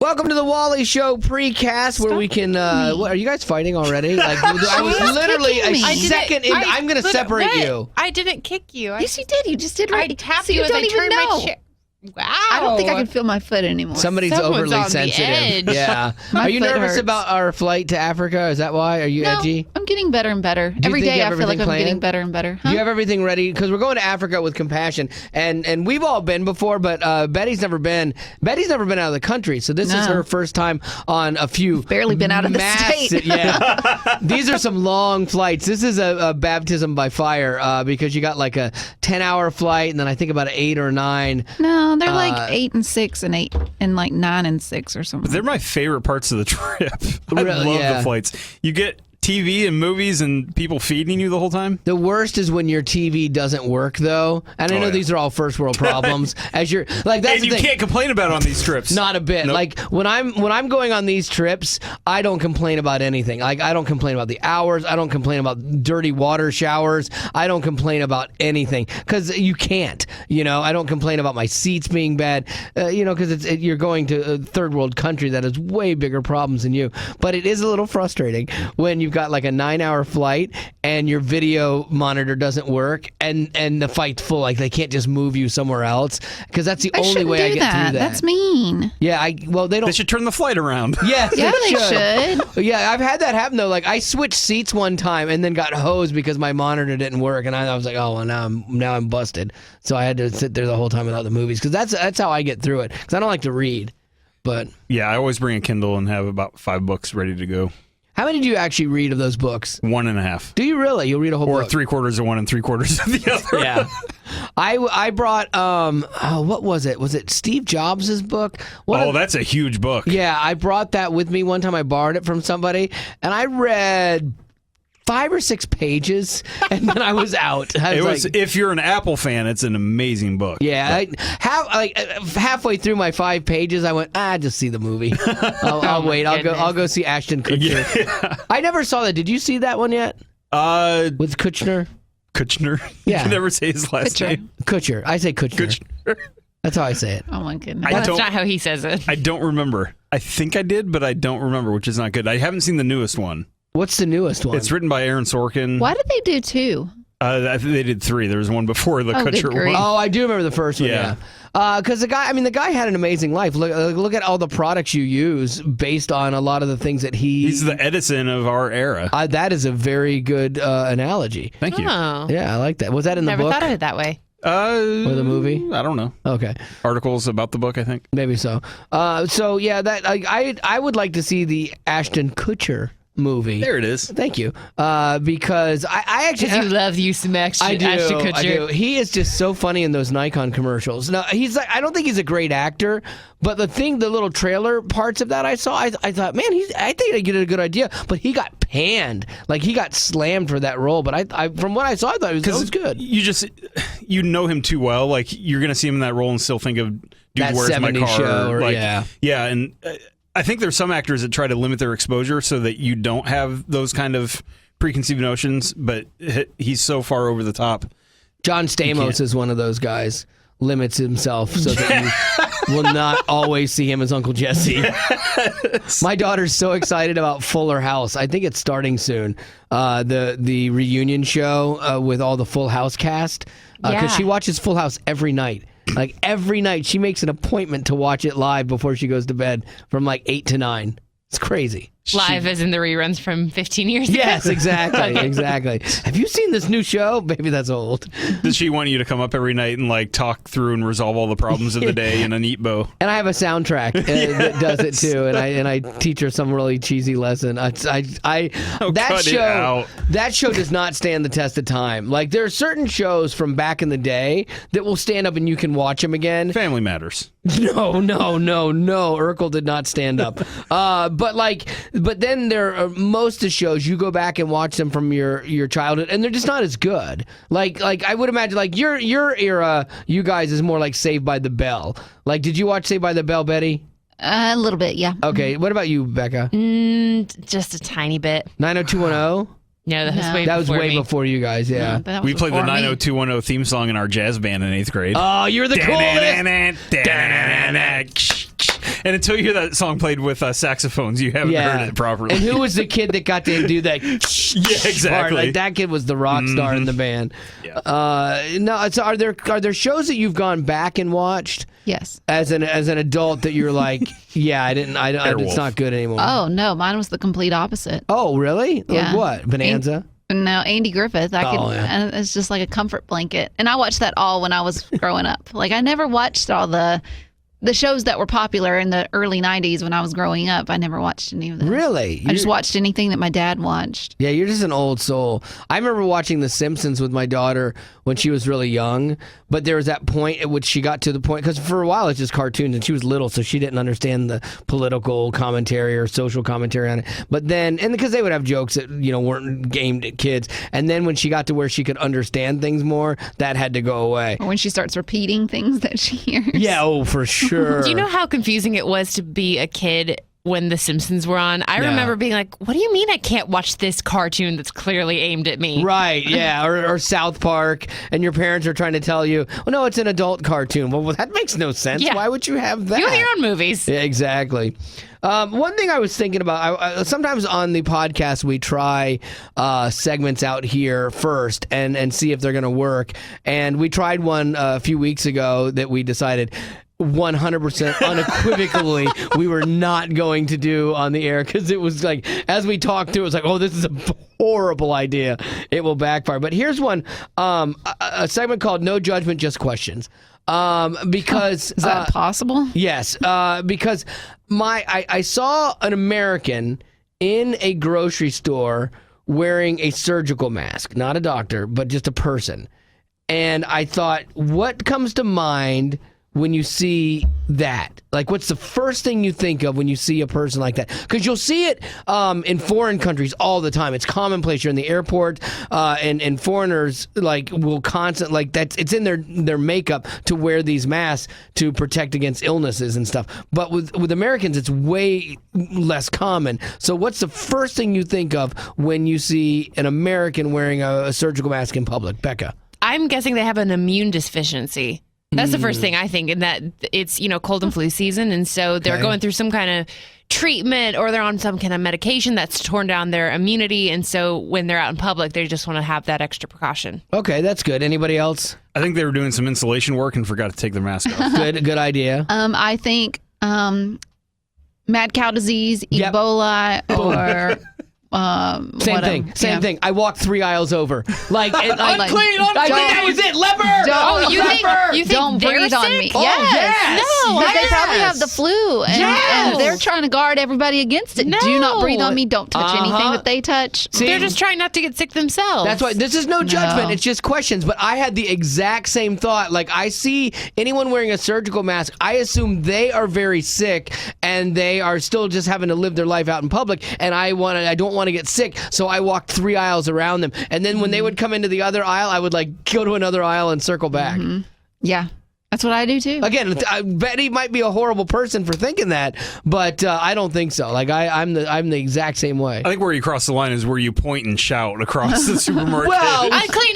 Welcome to the Wally Show precast, where we can. What, are you guys fighting already? Like I was literally a second in. I'm going to separate you. I didn't kick you. Yes, you did. You just did right. I tapped so you as I turned my chair. Wow. I don't think I can feel my foot anymore. Someone's overly on sensitive. The edge. Yeah. Are you nervous about our flight to Africa? Is that why? Are you edgy? I'm getting better and better. Every day I feel like I'm getting better and better. Do you have everything ready? Because we're going to Africa with Compassion, and we've all been before, but Betty's never been. Betty's never been out of the country, so this is her first time on a few. Barely been out of the state. Yeah. These are some long flights. This is a baptism by fire because you got like a 10-hour flight, and then I think about an 8 or 9. No, they're like 8 and 6 and 8 and like 9 and 6 or something. But they're my favorite parts of the trip. I love the flights. You get TV and movies and people feeding you the whole time. The worst is when your TV doesn't work, though. And I know these are all first world problems. As you're like, that's and you can't complain about it on these trips. Not a bit. Nope. Like when I'm going on these trips, I don't complain about anything. Like I don't complain about the hours. I don't complain about dirty water showers. I don't complain about anything because you can't. You know, I don't complain about my seats being bad. You know, because you're going to a third world country that has way bigger problems than you. But it is a little frustrating when you've got like a 9-hour flight and your video monitor doesn't work and the flight's full. Like they can't just move you somewhere else because that's the only way I get through that. That's mean. Yeah, they don't. They should turn the flight around. Yes, yeah, they should. Yeah, I've had that happen though. Like I switched seats one time and then got hosed because my monitor didn't work, and I was like, oh, well, now I'm busted. So I had to sit there the whole time without the movies because that's how I get through it. Because I don't like to read. But yeah, I always bring a Kindle and have about 5 books ready to go. How many do you actually read of those books? 1.5. Do you really? You'll read a whole book? Or 3/4 of one and 3/4 of the other. Yeah. I brought what was it? Was it Steve Jobs' book? That's a huge book. Yeah, I brought that with me one time. I borrowed it from somebody, and I read 5 or 6 pages, and then I was out. If you're an Apple fan, it's an amazing book. Yeah, halfway through my 5 pages, I went, just see the movie. I'll wait. I'll go see Ashton Kutcher. Yeah. I never saw that. Did you see that one yet? With Kutcher. Kutcher? Yeah. You never say his last name. Kutcher. I say Kutcher. That's how I say it. Oh my goodness. That's not how he says it. I don't remember. I think I did, but I don't remember, which is not good. I haven't seen the newest one. What's the newest one? It's written by Aaron Sorkin. Why did they do 2? I think they did 3. There was one before the Kutcher one. Oh, I do remember the first one. Yeah. Because the guy had an amazing life. Look at all the products you use based on a lot of the things that he's the Edison of our era. That is a very good analogy. Thank you. Oh. Yeah, I like that. Was that in the book? Never thought of it that way. Or the movie? I don't know. Okay. Articles about the book, I think. Maybe so. So yeah, that I would like to see the Ashton Kutcher movie. There it is. Thank you. Because I actually... Because you love you some Ashton Kutcher. I do. He is just so funny in those Nikon commercials. Now, I don't think he's a great actor, but the little trailer parts of that I saw, I thought, man, I think I get a good idea. But he got panned. Like, he got slammed for that role. But I from what I saw, I thought it was good. You know him too well. Like, you're going to see him in that role and still think of, dude, that where's my car? Show, Yeah, and... I think there's some actors that try to limit their exposure so that you don't have those kind of preconceived notions, but he's so far over the top. John Stamos is one of those guys. Limits himself so that you will not always see him as Uncle Jesse. Yes. My daughter's so excited about Fuller House. I think it's starting soon. The reunion show with all the Full House cast. Because she watches Full House every night. Like every night, she makes an appointment to watch it live before she goes to bed from like 8 to 9. It's crazy. Live as in the reruns from 15 years ago? Yes, exactly, exactly. Have you seen this new show? Maybe that's old. Does she want you to come up every night and like talk through and resolve all the problems of the day in a neat bow? And I have a soundtrack that does it too, and I teach her some really cheesy lesson. That show does not stand the test of time. Like there are certain shows from back in the day that will stand up and you can watch them again. Family Matters. No. Urkel did not stand up. But then there are most of the shows you go back and watch them from your childhood, and they're just not as good. Like I would imagine, like your era, you guys is more like Saved by the Bell. Like, did you watch Saved by the Bell, Betty? A little bit, yeah. Okay, what about you, Becca? Just a tiny bit. 90210. No, that was way before you guys, yeah. We played the 90210 theme song in our jazz band in 8th grade. Oh, you're the coolest! And until you hear that song played with saxophones, you haven't heard it properly. And who was the kid that got to do that? Yeah, exactly. Part? Like that kid was the rock star in the band. Yeah. No, so are there shows that you've gone back and watched? Yes. As an adult that you're like, yeah, it's not good anymore. Oh no, mine was the complete opposite. Oh, really? Yeah. Like what? Bonanza? No, Andy Griffith. And it's just like a comfort blanket. And I watched that all when I was growing up. Like I never watched all the shows that were popular in the early 90s when I was growing up. I never watched any of those. Really? I just watched anything that my dad watched. Yeah, you're just an old soul. I remember watching The Simpsons with my daughter when she was really young, but there was that point at which she got to the point, because for a while it's just cartoons, and she was little, so she didn't understand the political commentary or social commentary on it. But then, and because they would have jokes that, weren't aimed at kids, and then when she got to where she could understand things more, that had to go away. Or when she starts repeating things that she hears. Yeah, oh, for sure. Do you know how confusing it was to be a kid when The Simpsons were on? I remember being like, what do you mean I can't watch this cartoon that's clearly aimed at me? Right, yeah, or South Park, and your parents are trying to tell you, well, no, it's an adult cartoon. Well, that makes no sense. Yeah. Why would you have that? You have your own movies. Yeah, exactly. One thing I was thinking about, I sometimes on the podcast we try segments out here first and see if they're going to work. And we tried one a few weeks ago that we decided 100% unequivocally we were not going to do on the air, because it was like, as we talked to it was like, oh, this is a horrible idea. It will backfire. But here's one, a segment called No Judgment, Just Questions. Because is that possible? Yes, because I saw an American in a grocery store wearing a surgical mask, not a doctor, but just a person. And I thought, what comes to mind when you see that? Like, what's the first thing you think of when you see a person like that? Because you'll see it in foreign countries all the time. It's commonplace. You're in the airport, and foreigners will it's in their makeup to wear these masks to protect against illnesses and stuff. But with Americans, it's way less common. So what's the first thing you think of when you see an American wearing a surgical mask in public? Becca? I'm guessing they have an immune deficiency. That's the first thing I think, in that it's, cold and flu season, and so they're going through some kind of treatment, or they're on some kind of medication that's torn down their immunity, and so when they're out in public, they just want to have that extra precaution. Okay, that's good. Anybody else? I think they were doing some insulation work and forgot to take their mask off. Good idea. I think mad cow disease, Ebola, or... Same thing. I walked 3 aisles over. Unclean. I think that was it. Leper. You think don't breathe on me. Oh, yes. No, they probably have the flu, and they're trying to guard everybody against it. No. Do not breathe on me. Don't touch anything that they touch. See, they're just trying not to get sick themselves. That's why this is no judgment. It's just questions. But I had the exact same thought. Like, I see anyone wearing a surgical mask, I assume they are very sick and they are still just having to live their life out in public. And I don't want to get sick, so I walked 3 aisles around them. And then when they would come into the other aisle, I would go to another aisle and circle back. Mm-hmm. Yeah. That's what I do too. Again, Betty might be a horrible person for thinking that, but I don't think so. Like I'm the exact same way. I think where you cross the line is where you point and shout across the supermarket. Well, unclean.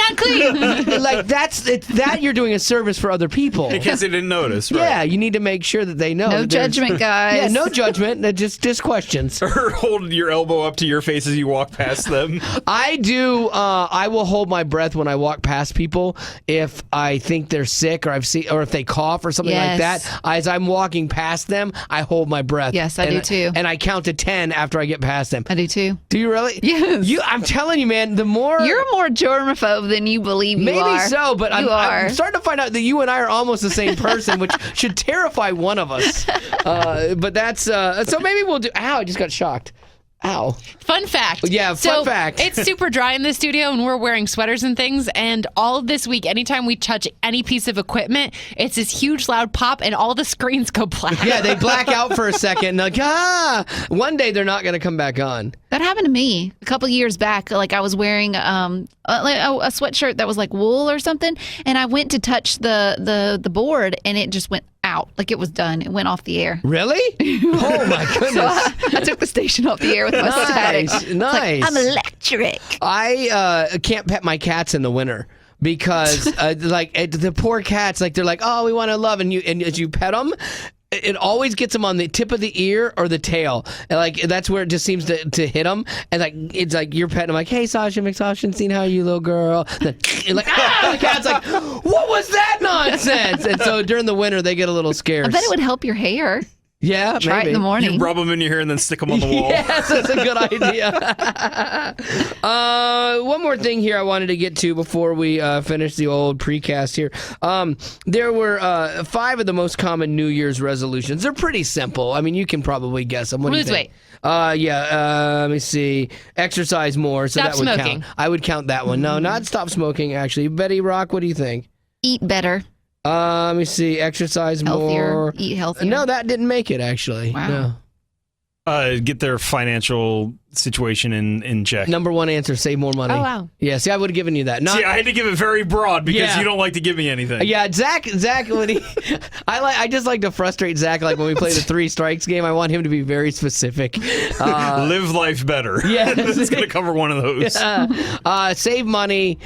Like that you're doing a service for other people. In case they didn't notice. Right? Yeah, you need to make sure that they know. No judgment, guys. Yeah, no judgment. Just questions. Or hold your elbow up to your face as you walk past them. I do. I will hold my breath when I walk past people if I think they're sick, or if they cough or something like that. As I'm walking past them, I hold my breath. Yes, I do too. And I count to 10 after I get past them. I do too. Do you really? Yes. I'm telling you, man, the more... You're more germaphobe than you believe you are. Maybe so, but I'm starting to find out that you and I are almost the same person, which should terrify one of us. But that's... so maybe we'll do... Ow, I just got shocked. Ow. Fun fact. Yeah, fun fact. It's super dry in the studio and we're wearing sweaters and things. And all of this week, anytime we touch any piece of equipment, it's this huge loud pop and all the screens go black. Yeah, they black out for a second. Like, one day they're not going to come back on. That happened to me a couple years back. Like I was wearing a sweatshirt that was like wool or something. And I went to touch the board and it just went out. Like it was done. It went off the air. Really? Oh my goodness. So I took the station off the air with my static. Nice. Like, I'm electric. I can't pet my cats in the winter because the poor cats, they're like, oh, we want to love, and as you pet them, it always gets them on the tip of the ear or the tail. And like that's where it just seems to hit them. And like it's like you're petting them like, hey Sasha McSasha, seen how you little girl. And like the cat's like, what was that nonsense? And so during the winter they get a little scared. I bet it would help your hair. Yeah, Try maybe. it in the morning. You rub them in your hair and then stick them on the wall. Yes, that's a good idea. One more thing here I wanted to get to before we finish the old precast here. There were 5 of the most common New Year's resolutions. They're pretty simple. I mean, you can probably guess them. What do you Lose think? weight. Let me see. Exercise more. So Stop that would smoking. count. I would count that one. No, not stop smoking, actually. Betty Rock, what do you think? Eat better. Let me see. Exercise Healthier. more. Eat healthier. No, that didn't make it, actually. Wow. No. Get their financial situation in check. Number one answer, save more money. Oh, wow. Yeah, see, I would have given you that. Not, See, I had to give it very broad because Yeah. you don't like to give me anything. yeah, Zach, when he, I just like to frustrate Zach. Like when we play the 3 strikes game, I want him to be very specific. Live life better. Yes. This is going to cover one of those. Save money,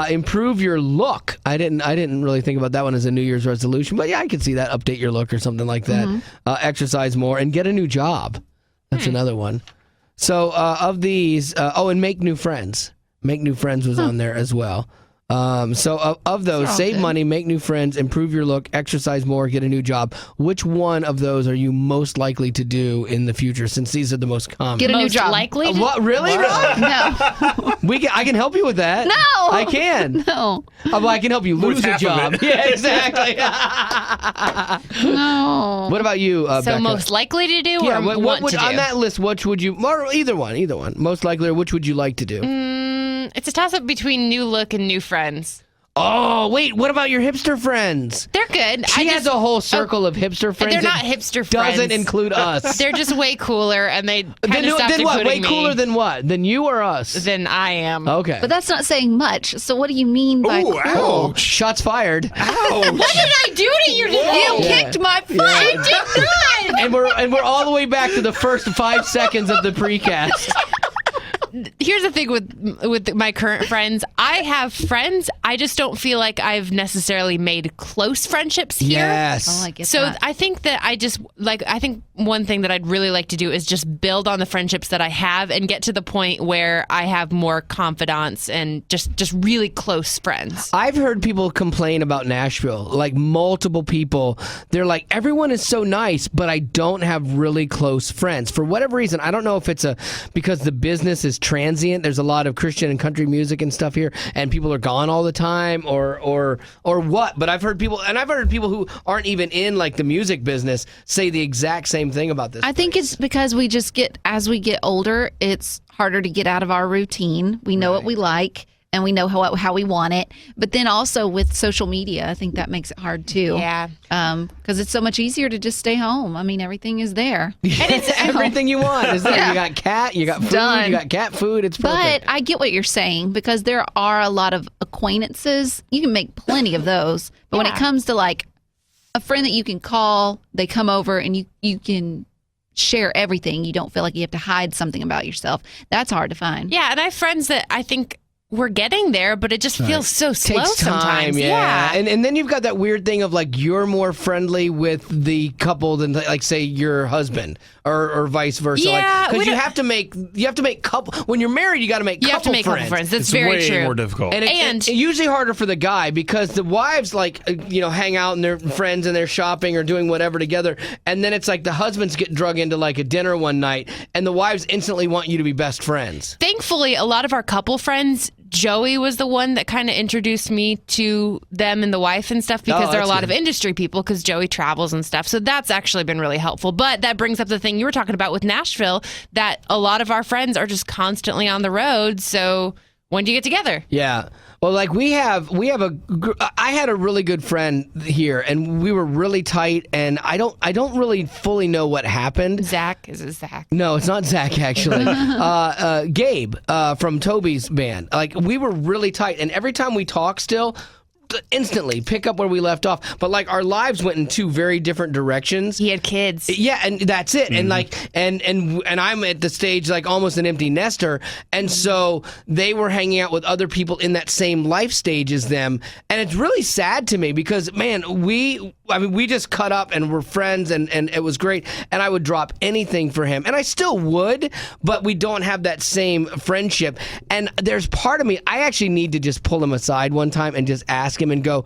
improve your look. I didn't really think about that one as a New Year's resolution, but yeah, I could see that. Update your look or something like that. Exercise more and get a new job. That's another one. So of these, and make new friends. Make new friends was on there as well. So of those, save money, make new friends, improve your look, exercise more, get a new job. Which one of those are you most likely to do in the future? Since these are the most common. Get a new Most job. likely. What really? No. I can help you with that. No. I can. No. Well, I can help you lose a half of job. it. Yeah, exactly. No. What about you, So Becca? most likely to do yeah, or what want would to do? on that list? Which would you? Or either one. Most likely, or which would you like to do? It's a toss-up between new look and new friends. Oh, wait. What about your hipster friends? They're good. She has a whole circle of hipster friends. They're that not hipster friends. Doesn't include us. They're just way cooler, and they kind of stopped then what? Way including me cooler than what? Than you or us? than I am. Okay. But that's not saying much. So what do you mean by Ooh, cool? ouch. Shots fired. Ouch. What did I do to you today? You kicked my foot. I did not. and we're all the way back to the first 5 seconds of the precast. Here's the thing with my current friends. I have friends. I just don't feel like I've necessarily made close friendships here. Yes. Oh, I get So that. I think that I think one thing that I'd really like to do is just build on the friendships that I have and get to the point where I have more confidants and just really close friends. I've heard people complain about Nashville, like multiple people. They're like, everyone is so nice, but I don't have really close friends. For whatever reason, I don't know if it's because the business is transient. There's a lot of Christian and country music and stuff here, and people are gone all the time, or what. But I've heard people who aren't even in like the music business say the exact same thing about this. I think it's because as we get older, it's harder to get out of our routine. We know what we like and we know how we want it. But then also with social media, I think that makes it hard too. Yeah. Because it's so much easier to just stay home. I mean, everything is there. And it's everything you want. Is there? Yeah. You got cat, you got food, Done. you got cat food. It's perfect. But I get what you're saying because there are a lot of acquaintances. You can make plenty of those. But when it comes to like a friend that you can call, they come over and you can share everything. You don't feel like you have to hide something about yourself. That's hard to find. Yeah, and I have friends that I think we're getting there, but it just feels so slow Takes time, sometimes. yeah. And then you've got that weird thing of like you're more friendly with the couple than like say your husband or vice versa. Yeah, because we you don't- have to make couple when you're married. You got to make You have to make friends. couple friends. That's It's very way true. more difficult. And it's usually harder for the guy because the wives like hang out and they're friends and they're shopping or doing whatever together, and then it's like the husbands get drug into like a dinner one night, and the wives instantly want you to be best friends. Thankfully, a lot of our couple friends, Joey was the one that kind of introduced me to them and the wife and stuff because Oh, there are a that's lot good. of industry people because Joey travels and stuff. So that's actually been really helpful. But that brings up the thing you were talking about with Nashville, that a lot of our friends are just constantly on the road. So when do you get together? Yeah. Well, like I had a really good friend here, and we were really tight. And I don't really fully know what happened. Zach? Is it Zach? No, it's not Zach actually. Gabe from Toby's band. Like we were really tight, and every time we talk, still. instantly pick up where we left off. But like our lives went in two very different directions. He had kids. Yeah, and that's it. And like and I'm at the stage like almost an empty nester, and so they were hanging out with other people in that same life stage as them, and it's really sad to me because man, we just cut up and we're friends, and it was great, and I would drop anything for him, and I still would, but we don't have that same friendship. And there's part of me, I actually need to just pull him aside one time and just ask him and go,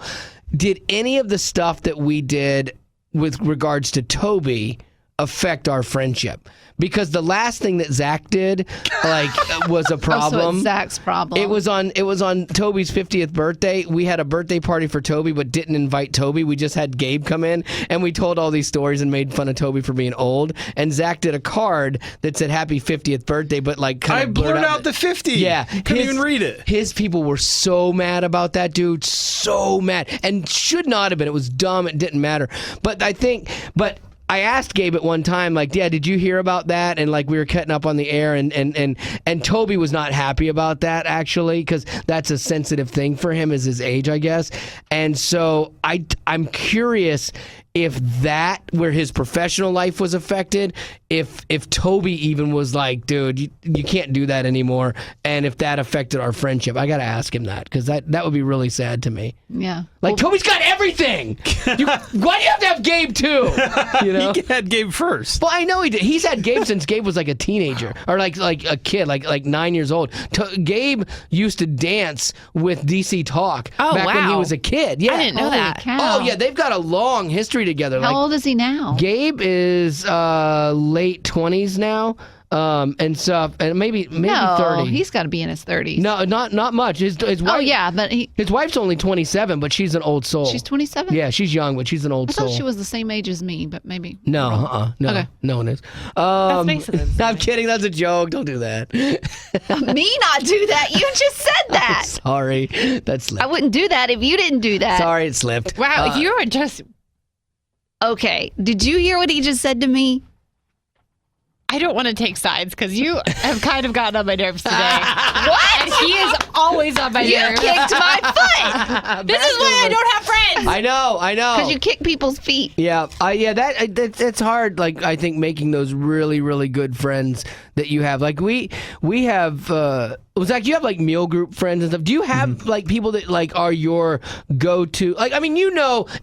did any of the stuff that we did with regards to Toby affect our friendship? Because the last thing that Zach did, like, was a problem. So it's Zach's problem. It was on Toby's 50th birthday. We had a birthday party for Toby, but didn't invite Toby. We just had Gabe come in, and we told all these stories and made fun of Toby for being old. And Zach did a card that said "Happy 50th Birthday," but like kind of blurred out the 50. Yeah, couldn't even read it. His people were so mad about that, dude. So mad, and should not have been. It was dumb. It didn't matter. But I asked Gabe at one time, like, yeah, did you hear about that? And like we were cutting up on the air, and Toby was not happy about that actually, because that's a sensitive thing for him as his age, I guess. And so I'm curious if that, where his professional life was affected, if Toby even was like, dude, you can't do that anymore, and if that affected our friendship. I got to ask him that, because that would be really sad to me. Yeah. Like, Toby's got everything. Why do you have to have Gabe too? You know? He had Gabe first. Well, I know he did. He's had Gabe since Gabe was like a teenager, or like a kid, like 9 years old. Gabe used to dance with DC Talk back when he was a kid. Yeah, I didn't know that. Cow. Oh yeah, they've got a long history together. How old is he now? Gabe is late 20s now. And stuff, and maybe 30. He's got to be in his 30s. No, not much. His wife, Oh yeah, but his wife's only 27, but she's an old soul. she's 27. Yeah, she's young, but she's an old I soul. thought she was the same age as me, but maybe No, no, Okay. no one is. That's Mason. I'm kidding. That's a joke. Don't do that. me not do that. You just said that. Sorry, that slipped. I wouldn't do that if you didn't do that. Sorry, it slipped. Wow, you are just. Okay, did you hear what he just said to me? I don't want to take sides because you have kind of gotten on my nerves today. What? And he is always on my You nerves. kicked my foot This is why I don't have friends. I know. because you kick people's feet. Yeah, that's hard. Like, I think making those really, really good friends that you have. Like we have. Zach, you have like meal group friends and stuff. Do you have like people that like are your go-to? Like, I mean,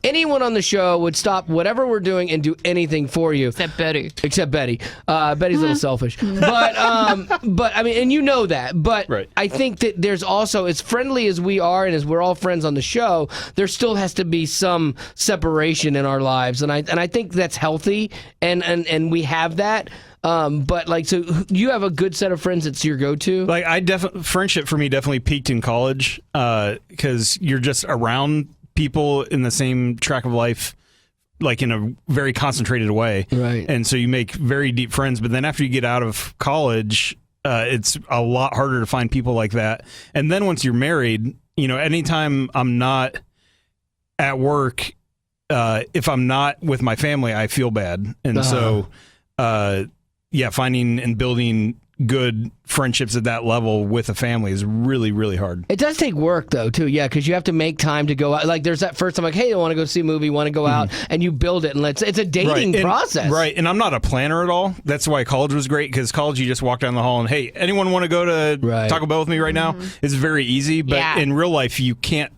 anyone on the show would stop whatever we're doing and do anything for you. Except Betty. Except Betty. Betty's a little selfish. But I mean, and you know that. But Right. I think that there's also, as friendly as we are and as we're all friends on the show, there still has to be some separation in our lives. And I think that's healthy, and we have that. But like, so you have a good set of friends that's your go-to? Like, friendship for me definitely peaked in college, because you're just around people in the same track of life, like in a very concentrated way. Right. And so you make very deep friends. But then after you get out of college, it's a lot harder to find people like that. And then once you're married, anytime I'm not at work, if I'm not with my family, I feel bad. And so, finding and building good friendships at that level with a family is really, really hard. It does take work, though, too. Yeah, because you have to make time to go out. Like, there's that first time, like, hey, I want to go see a movie, want to go out, and you build it, and it's a dating process. Right, and I'm not a planner at all. That's why college was great, because college, you just walk down the hall and, hey, anyone want to go to Taco Bell with me right now? It's very easy, but in real life, you can't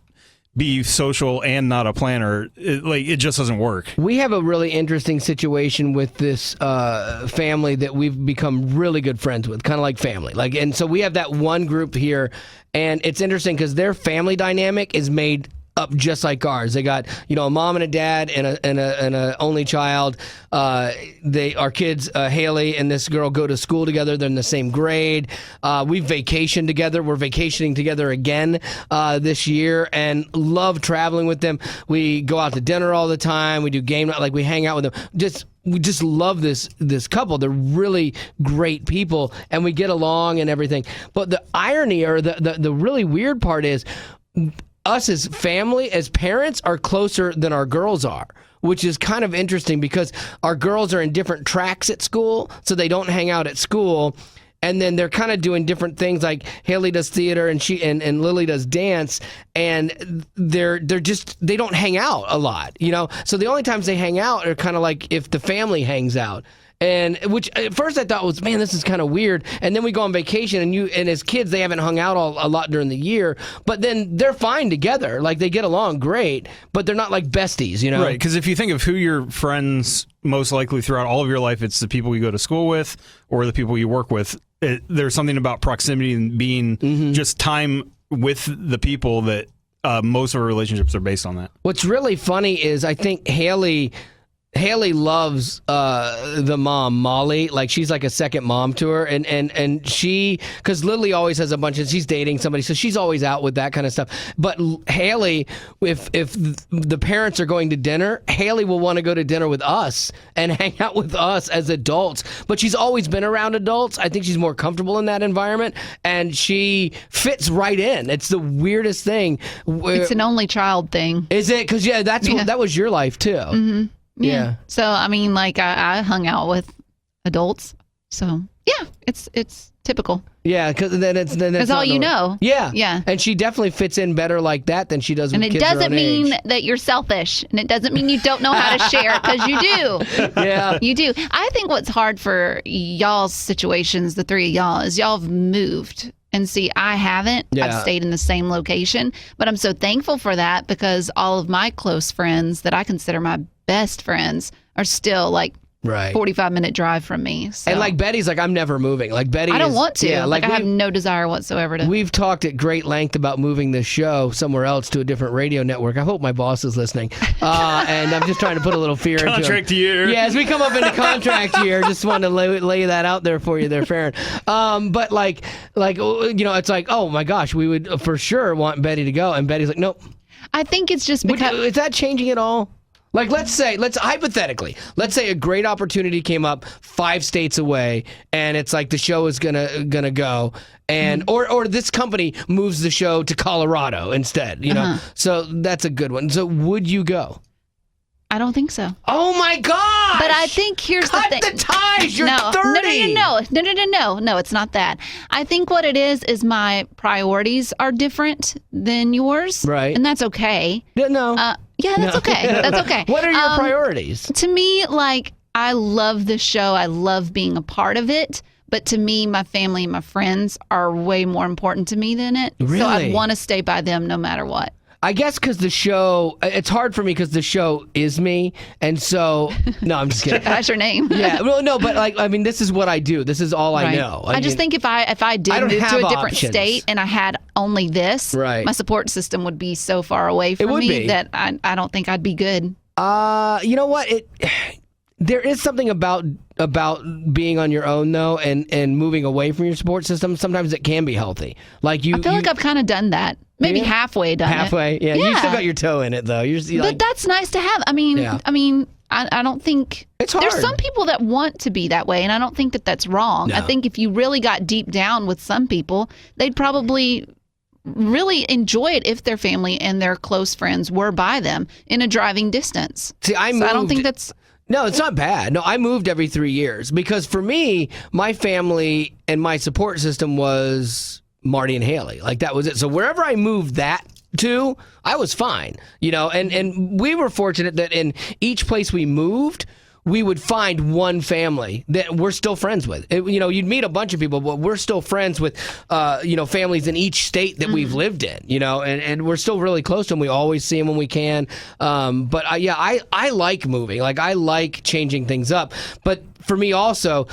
be social and not a planner. It just doesn't work. We have a really interesting situation with this family that we've become really good friends with, kind of like family. Like, and so we have that one group here, and it's interesting because their family dynamic is made up just like ours. They got a mom and a dad and a only child. Our kids, Haley and this girl, go to school together. They're in the same grade. We vacation together. We're vacationing together again this year, and love traveling with them. We go out to dinner all the time. We do game night. Like, we hang out with them. We just love this couple. They're really great people, and we get along and everything. But the irony, or the really weird part, is us as family, as parents, are closer than our girls are, which is kind of interesting because our girls are in different tracks at school, so they don't hang out at school. and then they're kind of doing different things. Like Haley does theater, and and Lily does dance, and they don't hang out a lot, So the only times they hang out are kind of like if the family hangs out. And which at first I thought was, man, this is kind of weird. And then we go on vacation, and as kids they haven't hung out a lot during the year. But then they're fine together, like they get along great. But they're not like besties, Right? Because if you think of who your friends most likely throughout all of your life, it's the people you go to school with or the people you work with. There's something about proximity and being just time with the people that most of our relationships are based on that. What's really funny is I think Haley loves the mom, Molly. Like, she's like a second mom to her. And she, because Lily always has a bunch of, she's dating somebody, so she's always out with that kind of stuff. But Haley, if the parents are going to dinner, Haley will want to go to dinner with us and hang out with us as adults. But she's always been around adults. I think she's more comfortable in that environment. And she fits right in. It's the weirdest thing. It's an only child thing. Is it? Because, that was your life, too. Mm-hmm. Yeah. So, I mean, like, I hung out with adults. So, yeah, it's typical. Yeah, because then it's all you know. Yeah. Yeah. And she definitely fits in better like that than she does with kids her own age. And it doesn't mean that you're selfish. And it doesn't mean you don't know how to share, because you do. Yeah. You do. I think what's hard for y'all's situations, the three of y'all, is y'all have moved. And see, I haven't. Yeah. I've stayed in the same location. But I'm so thankful for that, because all of my close friends that I consider my best friends are still like 45-minute drive from me. So. And like Betty's like, I'm never moving. Like Betty I don't want to. Yeah, like I have no desire whatsoever to. We've talked at great length about moving this show somewhere else to a different radio network. I hope my boss is listening. And I'm just trying to put a little fear into him. Contract year. Yeah, as we come up into contract year, just wanted to lay that out there for you there, Farron. But like it's like, oh my gosh, we would for sure want Betty to go. And Betty's like, nope. I think it's just because. Is that changing at all? Like, let's hypothetically, a great opportunity came up 5 states away, and it's like the show is gonna go, and or this company moves the show to Colorado instead, So that's a good one. So would you go? I don't think so. Oh my gosh! But I think here's Cut the thing. the ties. You're 30. No, it's not that. I think what it is my priorities are different than yours. Right. And that's okay. No. Yeah, that's okay. That's okay. What are your priorities? To me, like, I love the show. I love being a part of it. But to me, my family and my friends are way more important to me than it. Really? So I'd want to stay by them no matter what. I guess because the show, it's hard for me because the show is me. And so, no, I'm just kidding. That's your name. Yeah. Well, no, but like, I mean, this is what I do. This is all I know. I just think if I did move to a different state and I had only this, my support system would be so far away from me that I don't think I'd be good. You know what? There is something about being on your own though, and moving away from your support system. Sometimes it can be healthy. Like I feel like I've kind of done that. Maybe halfway done halfway. it. Yeah. You still got your toe in it though. But that's nice to have. I mean, I don't think it's hard. There's some people that want to be that way, and I don't think that that's wrong. No. I think if you really got deep down with some people, they'd probably really enjoy it if their family and their close friends were by them in a driving distance. See, I don't think that's. No, it's not bad. No, I moved every 3 years because for me, my family and my support system was Marty and Haley. Like that was it. So wherever I moved that to, I was fine. And we were fortunate that in each place we moved, we would find one family that we're still friends with. You'd meet a bunch of people, but we're still friends with, families in each state that we've lived in, and we're still really close to them. We always see them when we can. But I like moving. Like, I like changing things up. But for me also,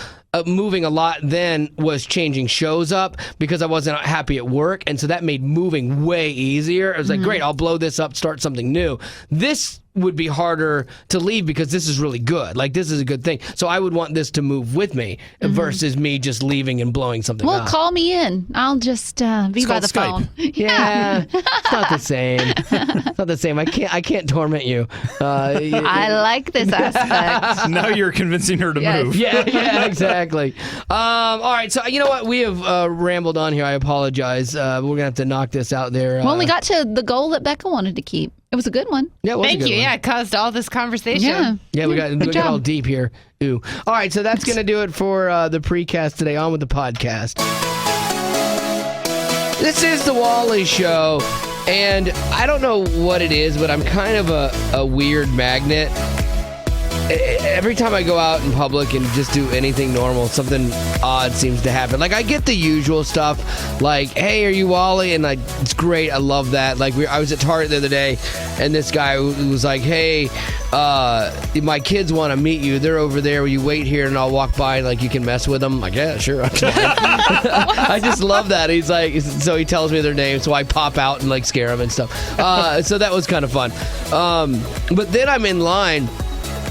moving a lot then was changing shows up because I wasn't happy at work. And so that made moving way easier. It was like, great, I'll blow this up, start something new. This would be harder to leave because this is really good. Like, this is a good thing. So I would want this to move with me versus me just leaving and blowing something up. Well, call me in. I'll just be by the phone. Yeah. It's not the same. It's not the same. I can't torment you. I like this aspect. Now you're convincing her to move. Yeah, exactly. All right. So, you know what? We have rambled on here. I apologize. We're going to have to knock this out there. We only got to the goal that Becca wanted to keep. It was a good one. Yeah, it was a Thank good you. one. Yeah, it caused all this conversation. Yeah. Yeah, we got job. all deep here. Ooh. All right, so that's going to do it for the precast today. On with the podcast. This is the Wally Show, and I don't know what it is, but I'm kind of a weird magnet. Every time I go out in public and just do anything normal, something odd seems to happen. Like, I get the usual stuff, like, hey, are you Wally? And it's great. I love that. Like, I was at Target the other day, and this guy was like, hey, my kids want to meet you. They're over there. Will you wait here, and I'll walk by, and, like, you can mess with them? I'm like, yeah, sure. I just love that. He's like, so he tells me their name, so I pop out and, like, scare them and stuff. So that was kind of fun. But then I'm in line,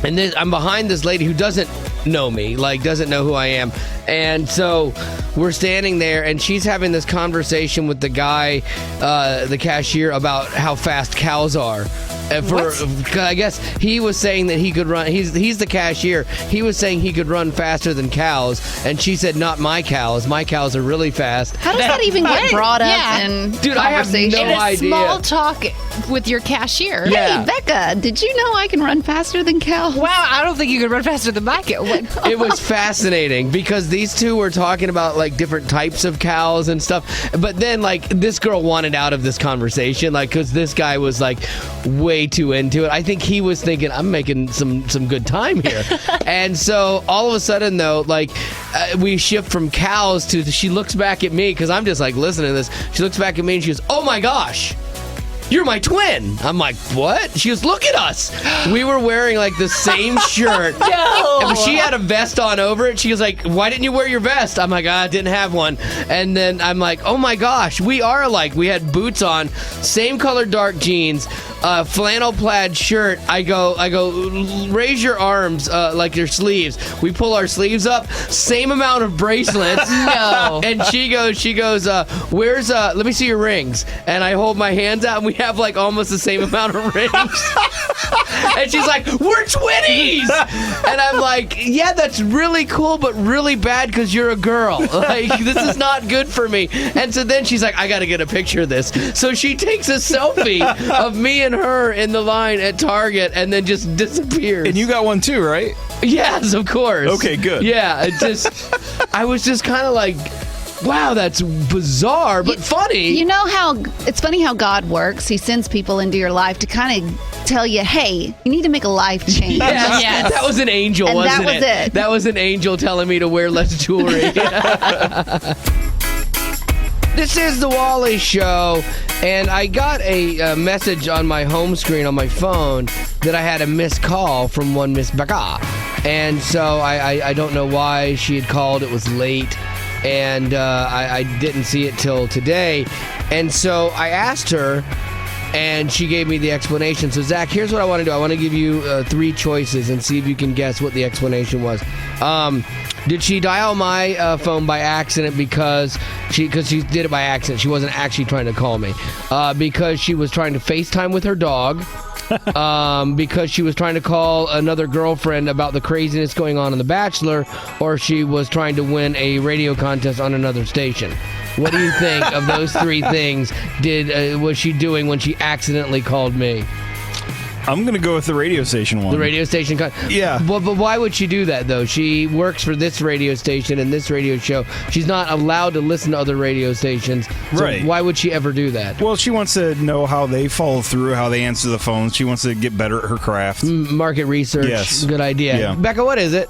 and then I'm behind this lady who doesn't know me, like doesn't know who I am. And so we're standing there, and she's having this conversation with the guy, the cashier, about how fast cows are. I guess he was saying that he could run. He's the cashier. He was saying he could run faster than cows, and she said, "Not my cows. My cows are really fast." How does that even get brought up in Dude, I have conversation? no idea. Small talk with your cashier. Yeah. Hey, Becca, did you know I can run faster than cows? Wow, I don't think you could run faster than my cow. It was fascinating because these two were talking about like different types of cows and stuff. But then like this girl wanted out of this conversation, like because this guy was like way too into it. I think he was thinking, I'm making some good time here. And so all of a sudden though, like we shift from cows to, she looks back at me because I'm just like listening to this. She looks back at me and she goes, oh my gosh, you're my twin. I'm like, what? She goes, look at us. We were wearing like the same shirt. No. She had a vest on over it. She was like, why didn't you wear your vest? I'm like, I didn't have one. And then I'm like, oh my gosh, we are alike. We had boots on, same color dark jeans, flannel plaid shirt. I go, raise your arms like your sleeves. We pull our sleeves up, same amount of bracelets. No. And she goes, where's, let me see your rings. And I hold my hands out, and we have like almost the same amount of rings. And she's like, we're twinnies. And I'm like, yeah, that's really cool, but really bad because you're a girl. Like, this is not good for me. And so then she's like, I got to get a picture of this. So she takes a selfie of me and her in the line at Target and then just disappears. And you got one too, right? Yes, of course. Okay, good. Yeah, I was just kind of like, wow, that's bizarre, but funny. You know how it's funny how God works? He sends people into your life to kind of tell you, hey, you need to make a life change. Yes. Yes. That was an angel, And wasn't that was it. That was an angel telling me to wear less jewelry. This is the Wally Show, and I got a message on my home screen on my phone that I had a missed call from one Miss Becca. And so I don't know why she had called. It was late. And I didn't see it till today. And so I asked her, and she gave me the explanation. So, Zach, here's what I want to do. I want to give you 3 choices and see if you can guess what the explanation was. Did she dial my phone by accident because she did it by accident? She wasn't actually trying to call me. Because she was trying to FaceTime with her dog. Because she was trying to call another girlfriend about the craziness going on in The Bachelor, or she was trying to win a radio contest on another station. What do you think of those 3 things was she doing when she accidentally called me? I'm going to go with the radio station one. The radio station? Yeah. But why would she do that, though? She works for this radio station and this radio show. She's not allowed to listen to other radio stations. So right. Why would she ever do that? Well, she wants to know how they follow through, how they answer the phones. She wants to get better at her craft. Market research. Yes. Good idea. Yeah. Becca, what is it?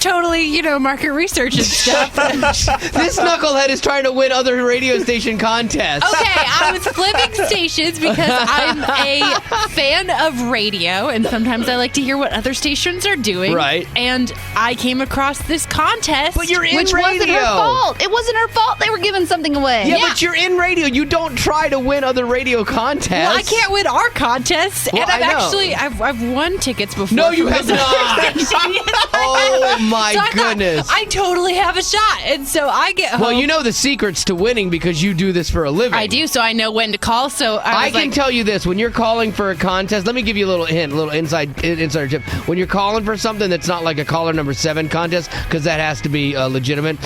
Totally, market research and stuff. This knucklehead is trying to win other radio station contests. Okay, I was flipping stations because I'm a fan of radio, and sometimes I like to hear what other stations are doing. Right. And I came across this contest. But you're in Which radio. wasn't her fault. It wasn't her fault they were giving something away. Yeah, but you're in radio. You don't try to win other radio contests. Well, I can't win our contests, Well, and I know. I've won tickets before. No, you from have this not. station. Oh my So I thought, goodness. I totally have a shot, and so I get home. Well, you know the secrets to winning because you do this for a living. I do, so I know when to call. So I can tell you this: when you're calling for a contest, let me give you a little hint, a little insider tip. When you're calling for something that's not like a caller number 7 contest, because that has to be legitimate.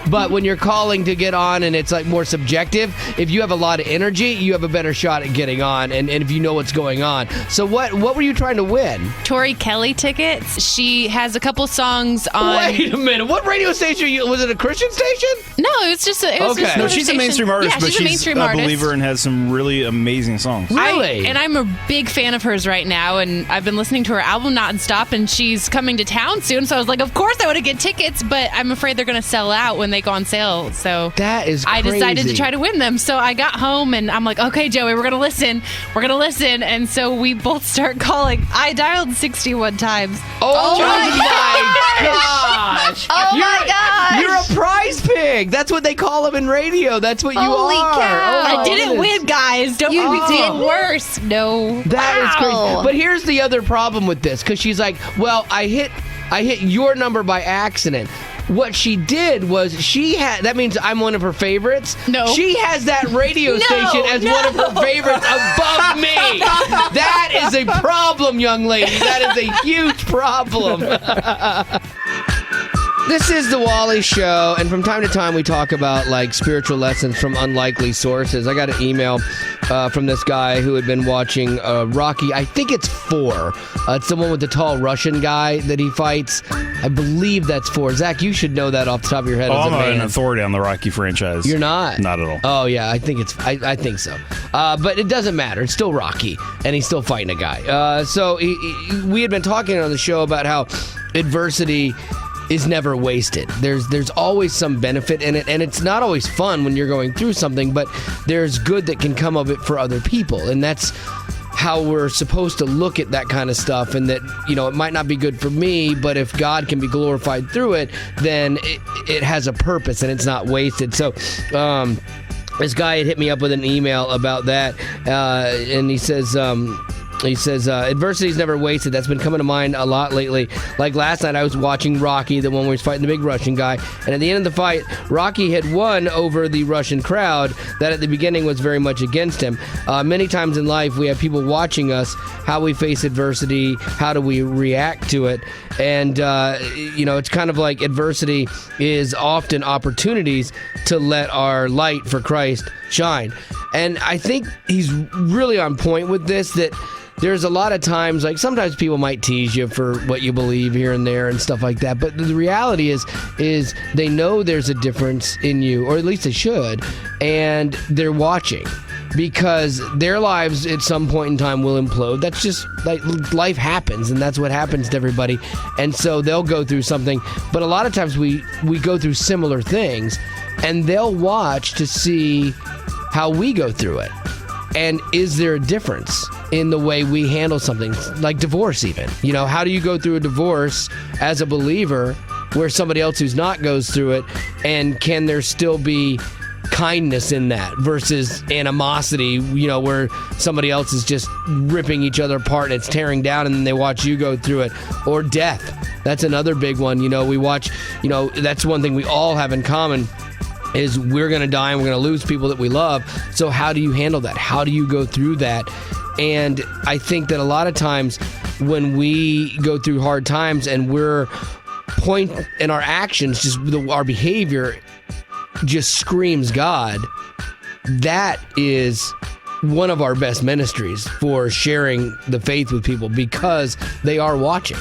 But when you're calling to get on and it's like more subjective, if you have a lot of energy, you have a better shot at getting on, and if you know what's going on. So what were you trying to win? Tori Kelly tickets. She has a couple songs on. Wait a minute. What radio station was it? A Christian station? No, it's just a. Okay. No, she's a mainstream artist, but she's a believer and has some really amazing songs. Really? I'm a big fan of hers right now, and I've been listening to her album nonstop, and she's coming to town soon, so I was like, of course I want to get tickets, but I'm afraid they're going to sell out when they go on sale, so that is crazy. I decided to try to win them. So I got home, and I'm like, okay, Joey, we're going to listen, and so we both start calling. I dialed 61 times. Oh my gosh! Oh my gosh! You're a prize pig. That's what they call them in radio. That's what you Holy are. cow. Oh, I didn't win, guys. Don't You make me did feel worse. No. That is Wow. crazy. But here's the other problem with this, because she's like, well, I hit your number by accident. What she did was that means I'm one of her favorites. No. She has that radio station as one of her favorites above me. That is a problem, young lady. That is a huge problem. This is the Wally Show, and from time to time we talk about like spiritual lessons from unlikely sources. I got an email from this guy who had been watching Rocky. I think it's 4. It's the one with the tall Russian guy that he fights. I believe that's 4. Zach, you should know that off the top of your head. As I'm a not man. an authority on the Rocky franchise. You're not? Not at all. Oh, yeah, I think so. But it doesn't matter. It's still Rocky, and he's still fighting a guy. So we had been talking on the show about how adversity is never wasted. There's always some benefit in it, and it's not always fun when you're going through something, but there's good that can come of it for other people, and that's how we're supposed to look at that kind of stuff. And that, it might not be good for me, but if God can be glorified through it, then it has a purpose and it's not wasted. So this guy had hit me up with an email about that, and he says adversity is never wasted. That's been coming to mind a lot lately. Like last night, I was watching Rocky, the one where he's fighting the big Russian guy. And at the end of the fight, Rocky had won over the Russian crowd that at the beginning was very much against him. Many times in life, we have people watching us, how we face adversity, how do we react to it. And, it's kind of like adversity is often opportunities to let our light for Christ shine. And I think he's really on point with this, that there's a lot of times, like sometimes people might tease you for what you believe here and there and stuff like that. But the reality is they know there's a difference in you, or at least they should, and they're watching because their lives at some point in time will implode. That's just like life happens, and that's what happens to everybody. And so they'll go through something. But a lot of times we go through similar things, and they'll watch to see how we go through it. And is there a difference in the way we handle something like divorce even? How do you go through a divorce as a believer where somebody else who's not goes through it? And can there still be kindness in that versus animosity, where somebody else is just ripping each other apart and it's tearing down and then they watch you go through it? Or death. That's another big one. We watch, that's one thing we all have in common is we're going to die and we're going to lose people that we love. So how do you handle that? How do you go through that? And I think that a lot of times when we go through hard times and we're in our actions, just our behavior just screams God, that is one of our best ministries for sharing the faith with people, because they are watching.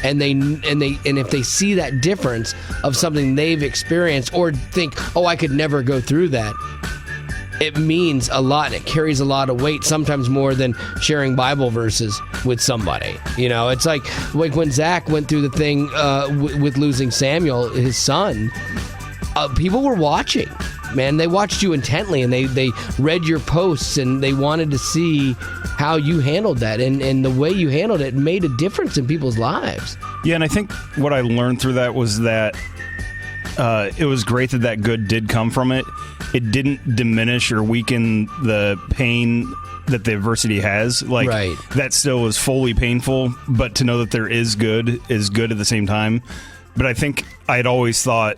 And if they see that difference of something they've experienced or think, oh, I could never go through that, it means a lot. It carries a lot of weight, sometimes more than sharing Bible verses with somebody. It's like when Zach went through the thing with losing Samuel, his son, people were watching. Man, they watched you intently, and they read your posts, and they wanted to see how you handled that. And the way you handled it made a difference in people's lives. Yeah, and I think what I learned through that was that it was great that good did come from it. It didn't diminish or weaken the pain that the adversity has. Like, right. That still is fully painful, but to know that there is good at the same time. But I think I'd always thought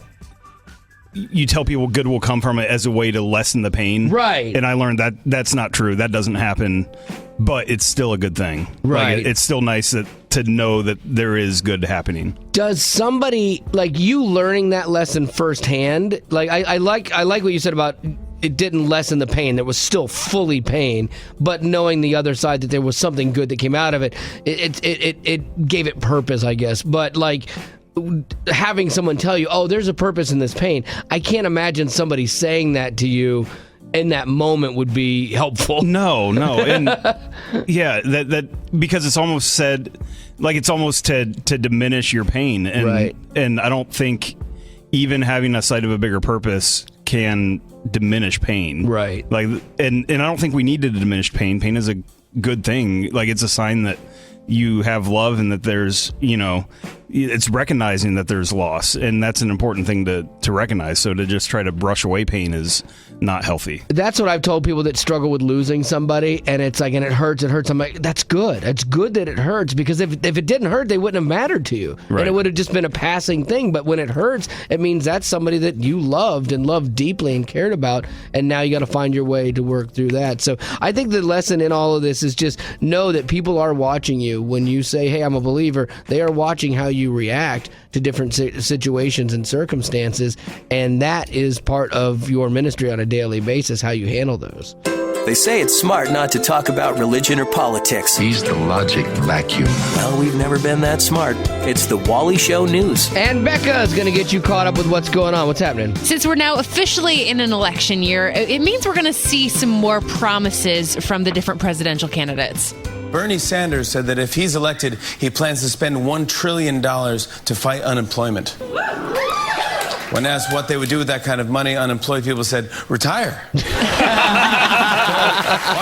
you tell people good will come from it as a way to lessen the pain. Right. And I learned that that's not true. That doesn't happen, but it's still a good thing. Right. Like, it's still nice to know that there is good happening. Does somebody like you learning that lesson firsthand? Like I like what you said about it didn't lessen the pain. There was still fully pain, but knowing the other side that there was something good that came out of it, it gave it purpose, I guess. But like having someone tell you, "Oh, there's a purpose in this pain," I can't imagine somebody saying that to you in that moment would be helpful. No, and yeah, that because it's almost said like it's almost to diminish your pain, and right. And I don't think even having a sight of a bigger purpose can diminish pain. Right. Like, and I don't think we need to diminish pain. Pain is a good thing. Like, it's a sign that you have love and that there's, it's recognizing that there's loss, and that's an important thing to recognize. So to just try to brush away pain is not healthy. That's what I've told people that struggle with losing somebody, and it's like, and it hurts. I'm like, that's good. It's good that it hurts, because if it didn't hurt, they wouldn't have mattered to you. Right. And it would have just been a passing thing. But when it hurts, it means that's somebody that you loved and loved deeply and cared about, and now you got to find your way to work through that. So I think the lesson in all of this is just know that people are watching you. When you say, hey, I'm a believer, they are watching how you react to different situations and circumstances, and that is part of your ministry on a daily basis, how you handle those. They say it's smart not to talk about religion or politics. He's the logic vacuum. Well, we've never been that smart. It's the Wally Show News. And Becca is going to get you caught up with what's going on. What's happening? Since we're now officially in an election year, it means we're going to see some more promises from the different presidential candidates. Bernie Sanders said that if he's elected, he plans to spend $1 trillion to fight unemployment. When asked what they would do with that kind of money, unemployed people said, retire. Why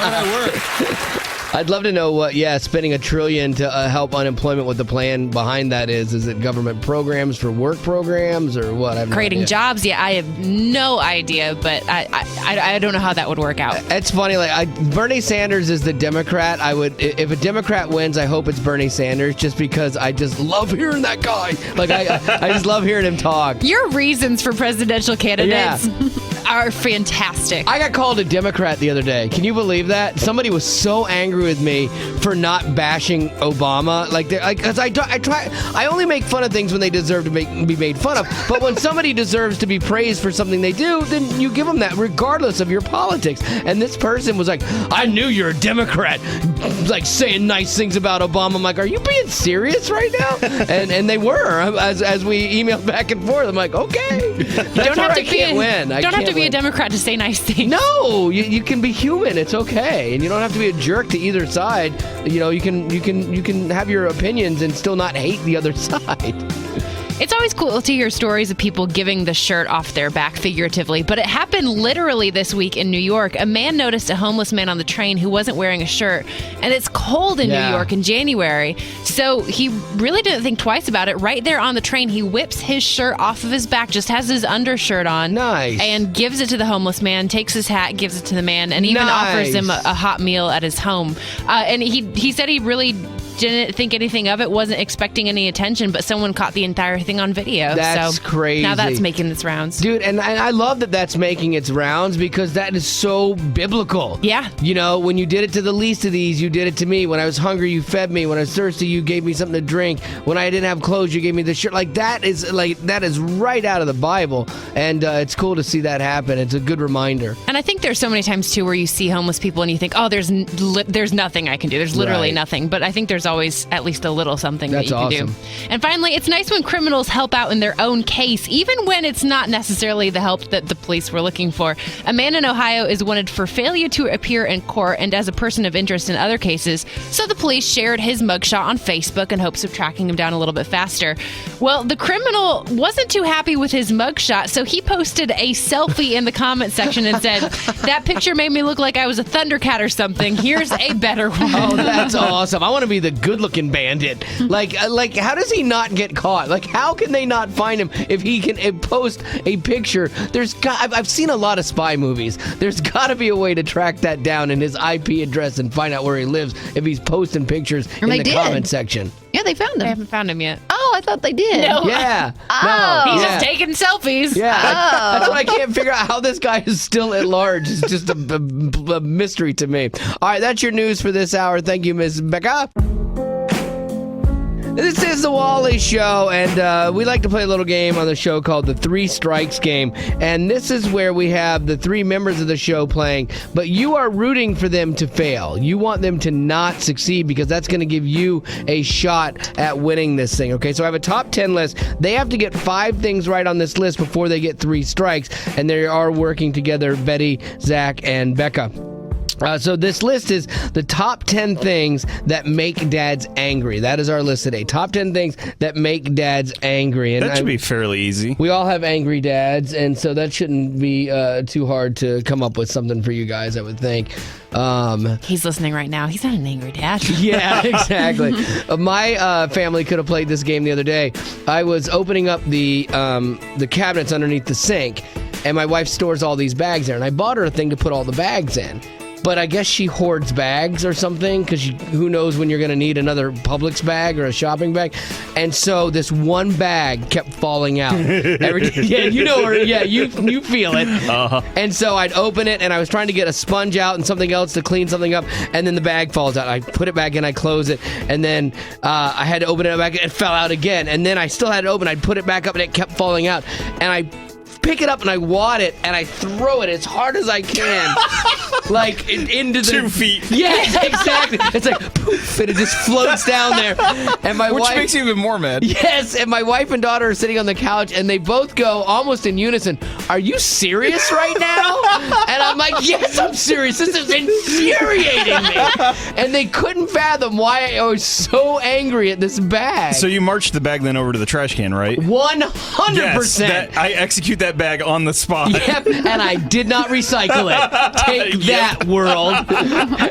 would I work? I'd love to know what, spending $1 trillion to help unemployment, what the plan behind that is. Is it government programs for work programs or what? Creating jobs? Yeah, I have no idea, but I don't know how that would work out. It's funny. Bernie Sanders is the Democrat. If a Democrat wins, I hope it's Bernie Sanders, just because I just love hearing that guy. Like I just love hearing him talk. Your reasons for presidential candidates are fantastic. I got called a Democrat the other day. Can you believe that? Somebody was so angry with me for not bashing Obama. Because I only make fun of things when they deserve to be made fun of. But when somebody deserves to be praised for something they do, then you give them that regardless of your politics. And this person was like, I knew you're a Democrat, like saying nice things about Obama. I'm like, are you being serious right now? And they were, as we emailed back and forth. I'm like, okay. That's where I can't win. You don't have to be a Democrat to say nice things. No, you can be human. It's okay, and you don't have to be a jerk to either side. You can have your opinions and still not hate the other side. It's always cool to hear stories of people giving the shirt off their back, figuratively, but it happened literally this week in New York. A man noticed a homeless man on the train who wasn't wearing a shirt, and it's cold in New York in January, so he really didn't think twice about it. Right there on the train, he whips his shirt off of his back, just has his undershirt on, nice, and gives it to the homeless man, takes his hat, gives it to the man, and even offers him a hot meal at his home. And he said he really didn't think anything of it, wasn't expecting any attention, but someone caught the entire thing on video. That's crazy. Now that's making its rounds. Dude, and I love that that's making its rounds, because that is so biblical. Yeah. When you did it to the least of these, you did it to me. When I was hungry, you fed me. When I was thirsty, you gave me something to drink. When I didn't have clothes, you gave me the shirt. That is right out of the Bible, and it's cool to see that happen. It's a good reminder. And I think there's so many times too where you see homeless people and you think, oh, there's nothing I can do. There's literally nothing. But I think there's always at least a little something that you can do. And finally, it's nice when criminals help out in their own case, even when it's not necessarily the help that the police were looking for. A man in Ohio is wanted for failure to appear in court and as a person of interest in other cases, so the police shared his mugshot on Facebook in hopes of tracking him down a little bit faster. Well, the criminal wasn't too happy with his mugshot, so he posted a selfie in the comment section and said, that picture made me look like I was a Thundercat or something. Here's a better one. Oh, that's awesome. I want to be the good-looking bandit. Like, how does he not get caught? How can they not find him if he can post a picture? I've seen a lot of spy movies. There's got to be a way to track that down in his IP address and find out where he lives if he's posting pictures in the comment section. Yeah, they found him. I haven't found him yet. Oh, Oh, I thought they did. No. Yeah. Oh. No. He's yeah. just taking selfies. Yeah, that's what I can't figure out how this guy is still at large. It's just a mystery to me. All right, that's your news for this hour. Thank you, Miss Becca. This is the Wally Show, and we like to play a little game on the show called the 3 Strikes game. And this is where we have the 3 members of the show playing, but you are rooting for them to fail. You want them to not succeed because that's going to give you a shot at winning this thing. Okay, so I have a top 10 list. They have to get 5 things right on this list before they get 3 strikes, and they are working together, Betty, Zach, and Becca. So this list is the top 10 things that make dads angry. That is our list today. Top 10 things that make dads angry. And That should be fairly easy. we all have angry dads, and so that shouldn't be too hard to come up with something for you guys, I would think. He's listening right now. He's not an angry dad. Yeah, exactly. My family could have played this game the other day. I was opening up the cabinets underneath the sink, and my wife stores all these bags there, and I bought her a thing to put all the bags in. But I guess she hoards bags or something because who knows when you're going to need another Publix bag or a shopping bag. And so this one bag kept falling out. Yeah, you know her. Yeah, you feel it. Uh-huh. And so I'd open it, and I was trying to get a sponge out and something else to clean something up, and then the bag falls out. I put it back in, I close it, and then I had to open it back, and it fell out again. And then I still had it open. I'd put it back up, and it kept falling out. And I pick it up and I wad it and I throw it as hard as I can, like into the 2 feet. Yes, exactly. It's like poof, and it just floats down there. And my Which wife makes you even more mad. Yes, and my wife and daughter are sitting on the couch, and they both go almost in unison, "Are you serious right now?" And I'm like, "Yes, I'm serious. This is infuriating me." And they couldn't fathom why I was so angry at this bag. So you marched the bag then over to the trash can, right? 100%. Yes, I execute that bag on the spot. Yep, and I did not recycle it. Take that, world.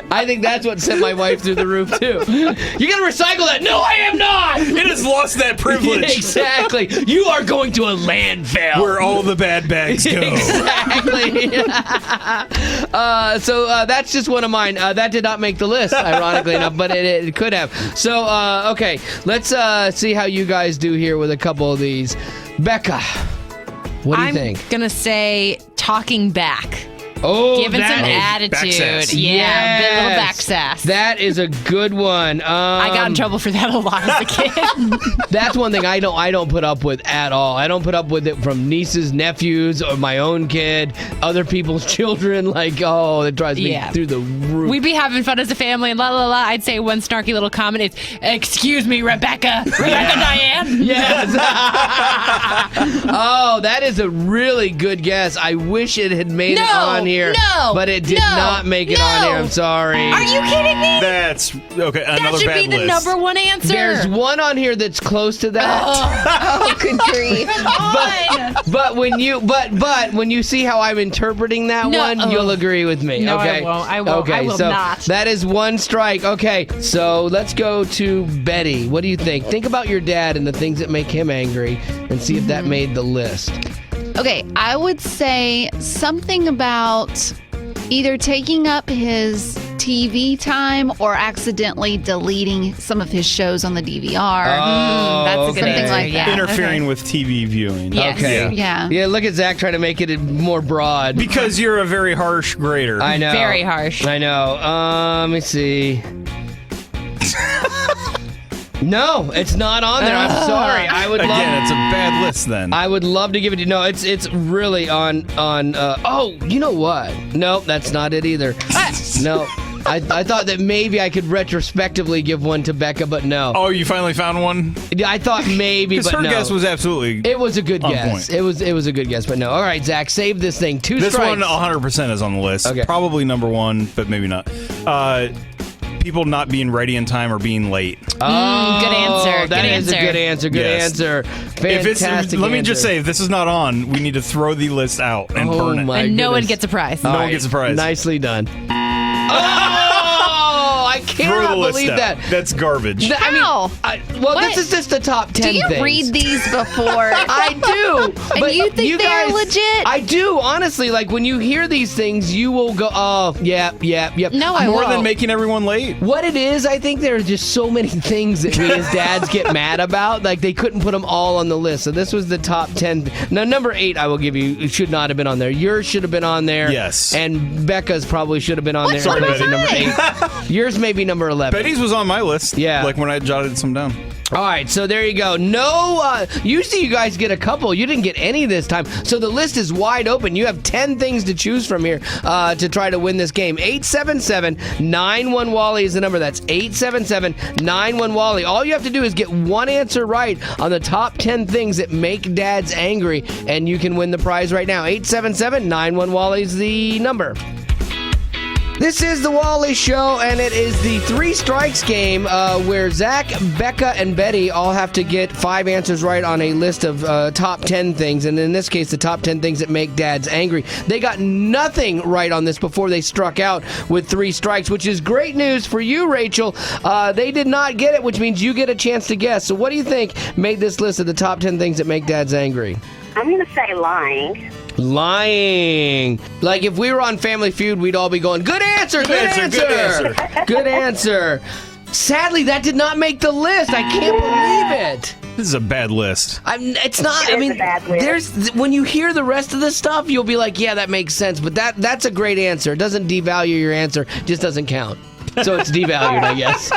I think that's what sent my wife through the roof, too. You're going to recycle that? No, I am not! It has lost that privilege. Exactly. You are going to a landfill. Where all the bad bags go. Exactly. So that's just one of mine. That did not make the list, ironically enough, but it could have. So, okay, let's see how you guys do here with a couple of these. Becca, what do you think? I'm going to say talking back. Oh, Giving some attitude. backsass. Yeah, Yes. a little backsass. That is a good one. I got in trouble for that a lot as a kid. That's one thing I don't put up with at all. I don't put up with it from nieces, nephews, or my own kid, other people's children. Like, oh, it drives me through the roof. We'd be having fun as a family and la la la. I'd say one snarky little comment. It's, "Excuse me, Rebecca. Diane." Yes. Oh, that is a really good guess. I wish it had made it on here. No, but it did not make it on here. I'm sorry. Are you kidding me? That's okay. That Another should bad be the list. number one answer. There's one on here that's close to that. Oh, good grief. But when you see how I'm interpreting that one, you'll agree with me. No, okay? I won't. I won't. Okay, I will so not. that is one strike. Okay, so let's go to Betty. What do you think? Think about your dad and the things that make him angry, and see if that made the list. Okay, I would say something about either taking up his TV time or accidentally deleting some of his shows on the DVR. That's a good Something answer. like that. Interfering with TV viewing. Yes. Okay. Yeah. Yeah, look at Zach trying to make it more broad. Because you're a very harsh grader. I know. Very harsh. I know. Let me see. No, it's not on there. I'm sorry. I would love. Again, it's a bad list then. I would love to give it to you. No, it's really on. Oh, you know what? No, that's not it either. No. I thought that maybe I could retrospectively give one to Becca, but no. Oh, you finally found one? I thought maybe, Because but her no. guess was absolutely. It was a good on guess. point. It was a good guess, but no. All right, Zach, save this thing. Two This strikes. one 100% is on the list. Okay. Probably number one, but maybe not. People not being ready in time or being late. Oh, good answer. That Good is a answer. good answer. Good Yes. answer. Fantastic. Let me just answer. say, if this is not on, we need to throw the list out and burn it. My And no one goodness. gets a prize. No one gets a prize. Nicely done. Oh! I cannot believe that. That's garbage. How? This is just the top 10 Do you things. read these before? I do. And but you think they're guys, legit? I do, honestly. Like, when you hear these things, you will go, oh, yeah. No, I More won't. than making everyone late. What it is, I think there are just so many things that we as dads get mad about. Like, they couldn't put them all on the list. So this was the top 10. Now, number 8, I will give you, it should not have been on there. Yours should have been on there. Yes. And Becca's probably should have been on there. Sorry, Betty, Betty. number 8. Yours may be number 11. Betty's was on my list. Yeah. Like when I jotted some down. All right, so there you go. No, usually you guys get a couple. You didn't get any this time. So the list is wide open. You have 10 things to choose from here to try to win this game. 877-91-WALLY is the number. That's 877-91-WALLY. All you have to do is get one answer right on the top 10 things that make dads angry, and you can win the prize right now. 877-91-WALLY is the number. This is the Wally Show, and it is the 3 strikes game where Zach, Becca, and Betty all have to get 5 answers right on a list of top 10 things, and in this case, the top 10 things that make dads angry. They got nothing right on this before they struck out with 3 strikes, which is great news for you, Rachel. They did not get it, which means you get a chance to guess. So what do you think made this list of the top 10 things that make dads angry? I'm going to say lying. Lying. Like if we were on Family Feud, we'd all be going, good answer, good answer. Good answer. Sadly, that did not make the list. I can't believe it. This is a bad list. It's not. It is a bad list. There's when you hear the rest of the stuff, you'll be like, yeah, that makes sense. But that's a great answer. It doesn't devalue your answer. Just doesn't count. So it's devalued, I guess.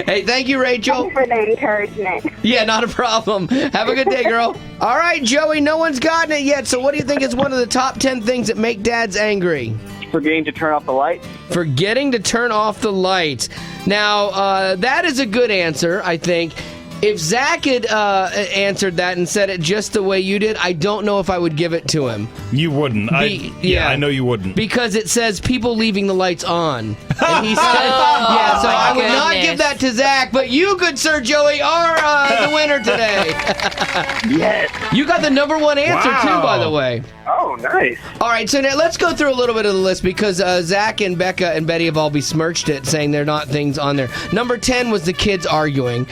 Hey, thank you, Rachel. Thanks for the encouragement. Yeah, not a problem. Have a good day, girl. All right, Joey, no one's gotten it yet. So what do you think is one of the top 10 things that make dads angry? Forgetting to turn off the lights. Forgetting to turn off the lights. Now, that is a good answer, I think. If Zach had answered that and said it just the way you did, I don't know if I would give it to him. You wouldn't. I know you wouldn't. Because it says people leaving the lights on. And he said, yeah, so I would not give that to Zach, but you, good sir Joey, are the winner today. Yes. You got the number 1 answer, Wow. too, by the way. Oh, nice. All right, so now let's go through a little bit of the list because Zach and Becca and Betty have all besmirched it, saying they're not things on there. Number 10 was the kids arguing.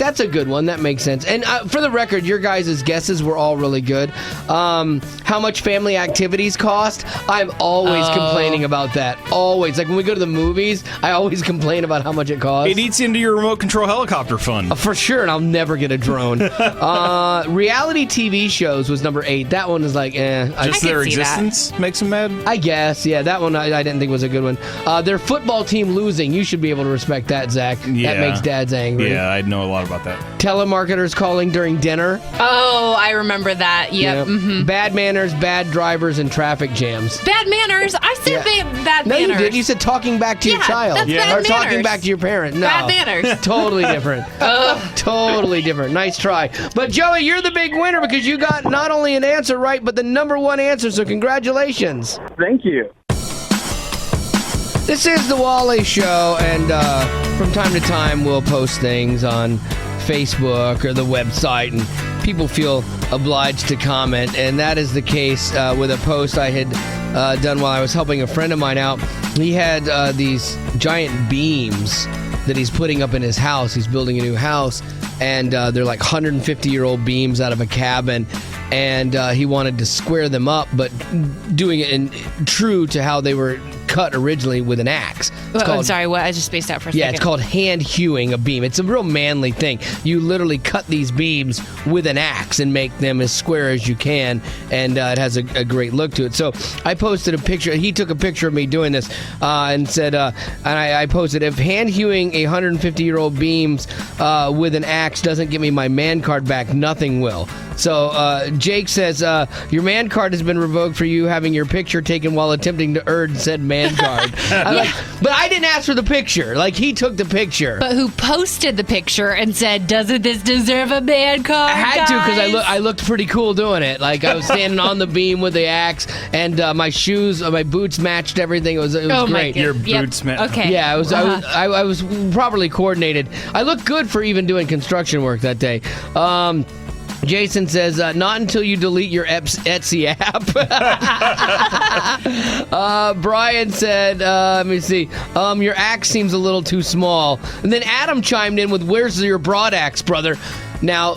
That's a good one. That makes sense. And for the record, your guys' guesses were all really good. How much family activities cost? I'm always complaining about that. Always. Like when we go to the movies, I always complain about how much it costs. It eats into your remote control helicopter fund. For sure, and I'll never get a drone. Reality TV shows was number 8. That one is like, Just their existence makes them mad? I guess, yeah. That one I didn't think was a good one. Their football team losing. You should be able to respect that, Zach. Yeah. That makes dads angry. Yeah, I know a lot about that. Telemarketers calling during dinner. Oh, I remember that. Yep. Mm-hmm. Bad manners, bad drivers, and traffic jams. Bad manners. I said bad No, manners. you did. You said talking back to your Yeah, child. that's bad Or talking manners. back to your parent. No. Bad manners. Totally different. Totally different. Nice try. But Joey, you're the big winner because you got not only an answer right, but the number 1 answer. So congratulations. Thank you. This is the Wally Show, and from time to time we'll post things on Facebook or the website, and people feel obliged to comment, and that is the case with a post I had done while I was helping a friend of mine out. He had these giant beams that he's putting up in his house. He's building a new house, and they're like 150-year-old beams out of a cabin, and he wanted to square them up, but doing it in true to how they were cut originally with an axe. I'm sorry, what? I just spaced out for a second. Yeah, it's called hand hewing a beam. It's a real manly thing. You literally cut these beams with an axe and make them as square as you can, and it has a great look to it. So I posted a picture. He took a picture of me doing this and said, and I posted, if hand hewing a 150-year-old beams with an axe doesn't get me my man card back, nothing will. So Jake says, your man card has been revoked for you having your picture taken while attempting to earn said man card. But I didn't ask for the picture. Like, he took the picture. But who posted the picture and said, doesn't this deserve a man card? I had to because I looked pretty cool doing it. Like, I was standing on the beam with the axe, and my shoes, my boots matched everything. It was great. Your boots matched. Okay. Yeah, I was properly coordinated. I looked good for even doing construction work that day. Jason says, not until you delete your Etsy app. Brian said, let me see, your axe seems a little too small. And then Adam chimed in with, where's your broad axe, brother? Now,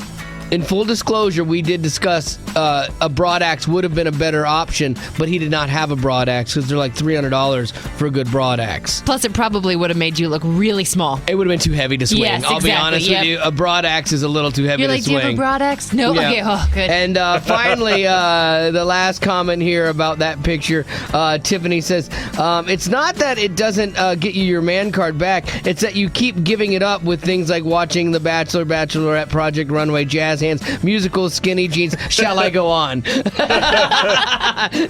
in full disclosure, we did discuss a broad axe would have been a better option, but he did not have a broad axe because they're like $300 for a good broad axe. Plus, it probably would have made you look really small. It would have been too heavy to swing. Yes, I'll be exactly, honest with you. A broad axe is a little too heavy You're to like, swing. do you have a broad axe? No? Yeah. Okay, oh, good. And finally, the last comment here about that picture, Tiffany says, it's not that it doesn't get you your man card back, it's that you keep giving it up with things like watching The Bachelor, Bachelorette, Project Runway, Jazz Hands, musicals, skinny jeans. Shall I go on?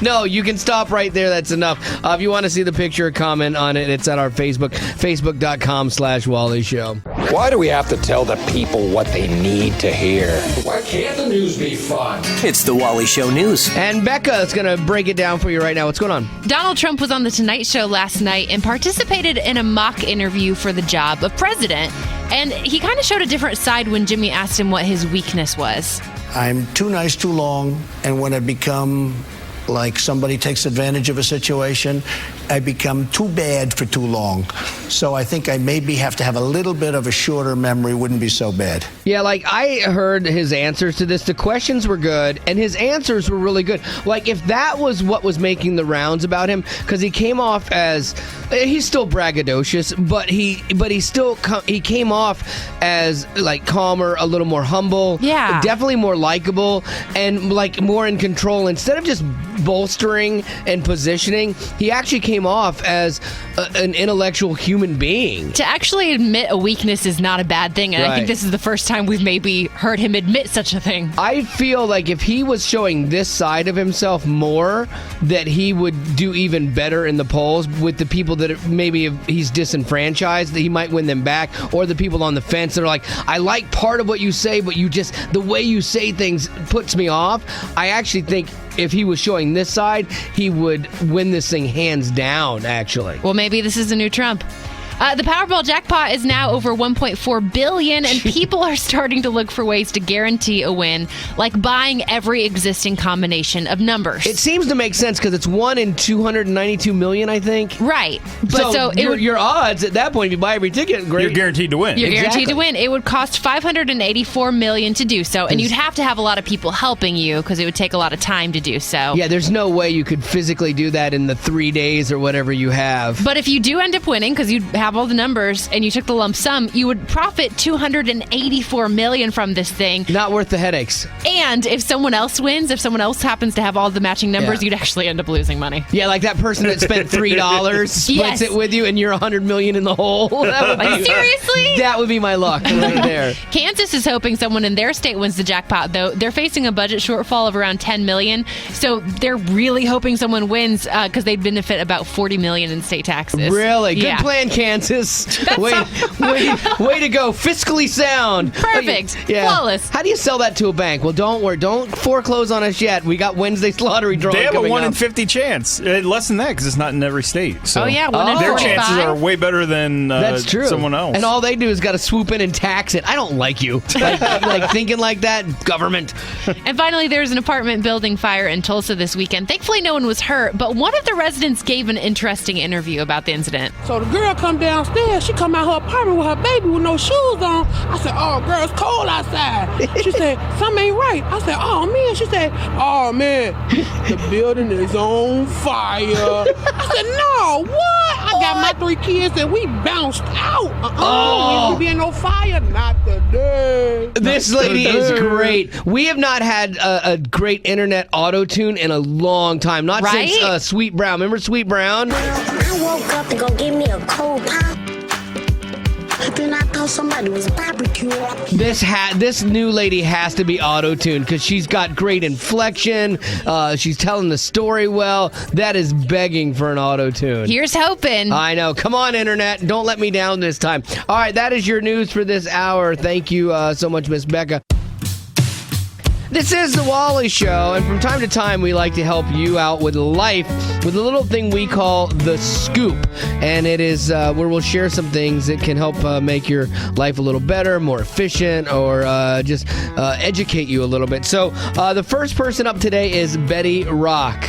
No, you can stop right there. That's enough. If you want to see the picture or comment on it, it's at our Facebook, facebook.com/Wally Show. Why do we have to tell the people what they need to hear? Why can't the news be fun? It's the Wally Show News. And Becca is going to break it down for you right now. What's going on? Donald Trump was on The Tonight Show last night and participated in a mock interview for the job of president. And he kind of showed a different side when Jimmy asked him what his weakness was. I'm too nice too long, and when I become like somebody takes advantage of a situation, I become too bad for too long. So I think I maybe have to have a little bit of a shorter memory, wouldn't be so bad. Yeah, like I heard his answers to this. The questions were good, and his answers were really good. Like if that was what was making the rounds about him, because he came off as, he's still braggadocious, but he came off as like calmer, a little more humble. Yeah. Definitely more likable and like more in control. Instead of just bolstering and positioning, he actually came off as an intellectual human being. To actually admit a weakness is not a bad thing, and I think this is the first time we've maybe heard him admit such a thing. I feel like if he was showing this side of himself more, that he would do even better in the polls with the people that maybe if he's disenfranchised, that he might win them back, or the people on the fence that are like, I like part of what you say, but you just, the way you say things puts me off. I actually think if he was showing this side, he would win this thing hands down, actually. Well, maybe this is a new Trump. The Powerball jackpot is now over $1.4 billion, and people are starting to look for ways to guarantee a win, like buying every existing combination of numbers. It seems to make sense because it's 1 in 292 million, I think. Right. But so your odds at that point, if you buy every ticket, great. You're guaranteed to win. You're guaranteed to win. It would cost $584 million to do so, and you'd have to have a lot of people helping you because it would take a lot of time to do so. Yeah, there's no way you could physically do that in the 3 days or whatever you have. But if you do end up winning, because you have all the numbers and you took the lump sum, you would profit $284 million from this thing. Not worth the headaches. And if someone else wins, if someone else happens to have all the matching numbers, you'd actually end up losing money. Yeah, like that person that spent $3 splits it with you and you're $100 million in the hole. That would be, seriously? That would be my luck right there. Kansas is hoping someone in their state wins the jackpot, though. They're facing a budget shortfall of around $10 million, so they're really hoping someone wins because they'd benefit about $40 million in state taxes. Really? Good plan, Kansas. Way to go. Fiscally sound. Perfect. Flawless. How do you sell that to a bank? Well, don't worry. Don't foreclose on us yet. We got Wednesday's lottery drawing. They have a 1 in up. 50 chance. Less than that because it's not in every state. So 1 in their 45? chances are way better than That's true. someone else. And all they do is got to swoop in and tax it. I don't like you. Like thinking like that, government. And finally, there's an apartment building fire in Tulsa this weekend. Thankfully, no one was hurt, but one of the residents gave an interesting interview about the incident. So the girl come downstairs. She come out her apartment with her baby with no shoes on. I said, oh, girl, it's cold outside. She said, something ain't right. I said, oh, man. She said, oh, man, the building is on fire. I said, no, what? I got my 3 kids and we bounced out. We be in no fire. Not today. This lady is great. We have not had a great internet auto-tune in a long time. Not since Sweet Brown. Remember Sweet Brown? I woke up and go give me a cold pop. Then I thought somebody was barbecue. This new lady has to be auto-tuned because she's got great inflection. She's telling the story well. That is begging for an auto-tune. Here's hoping. I know. Come on, Internet. Don't let me down this time. All right, that is your news for this hour. Thank you so much, Miss Becca. This is the Wally Show, and from time to time we like to help you out with life with a little thing we call the scoop. And it is where we'll share some things that can help make your life a little better, more efficient, or just educate you a little bit. So the first person up today is Betty Rock.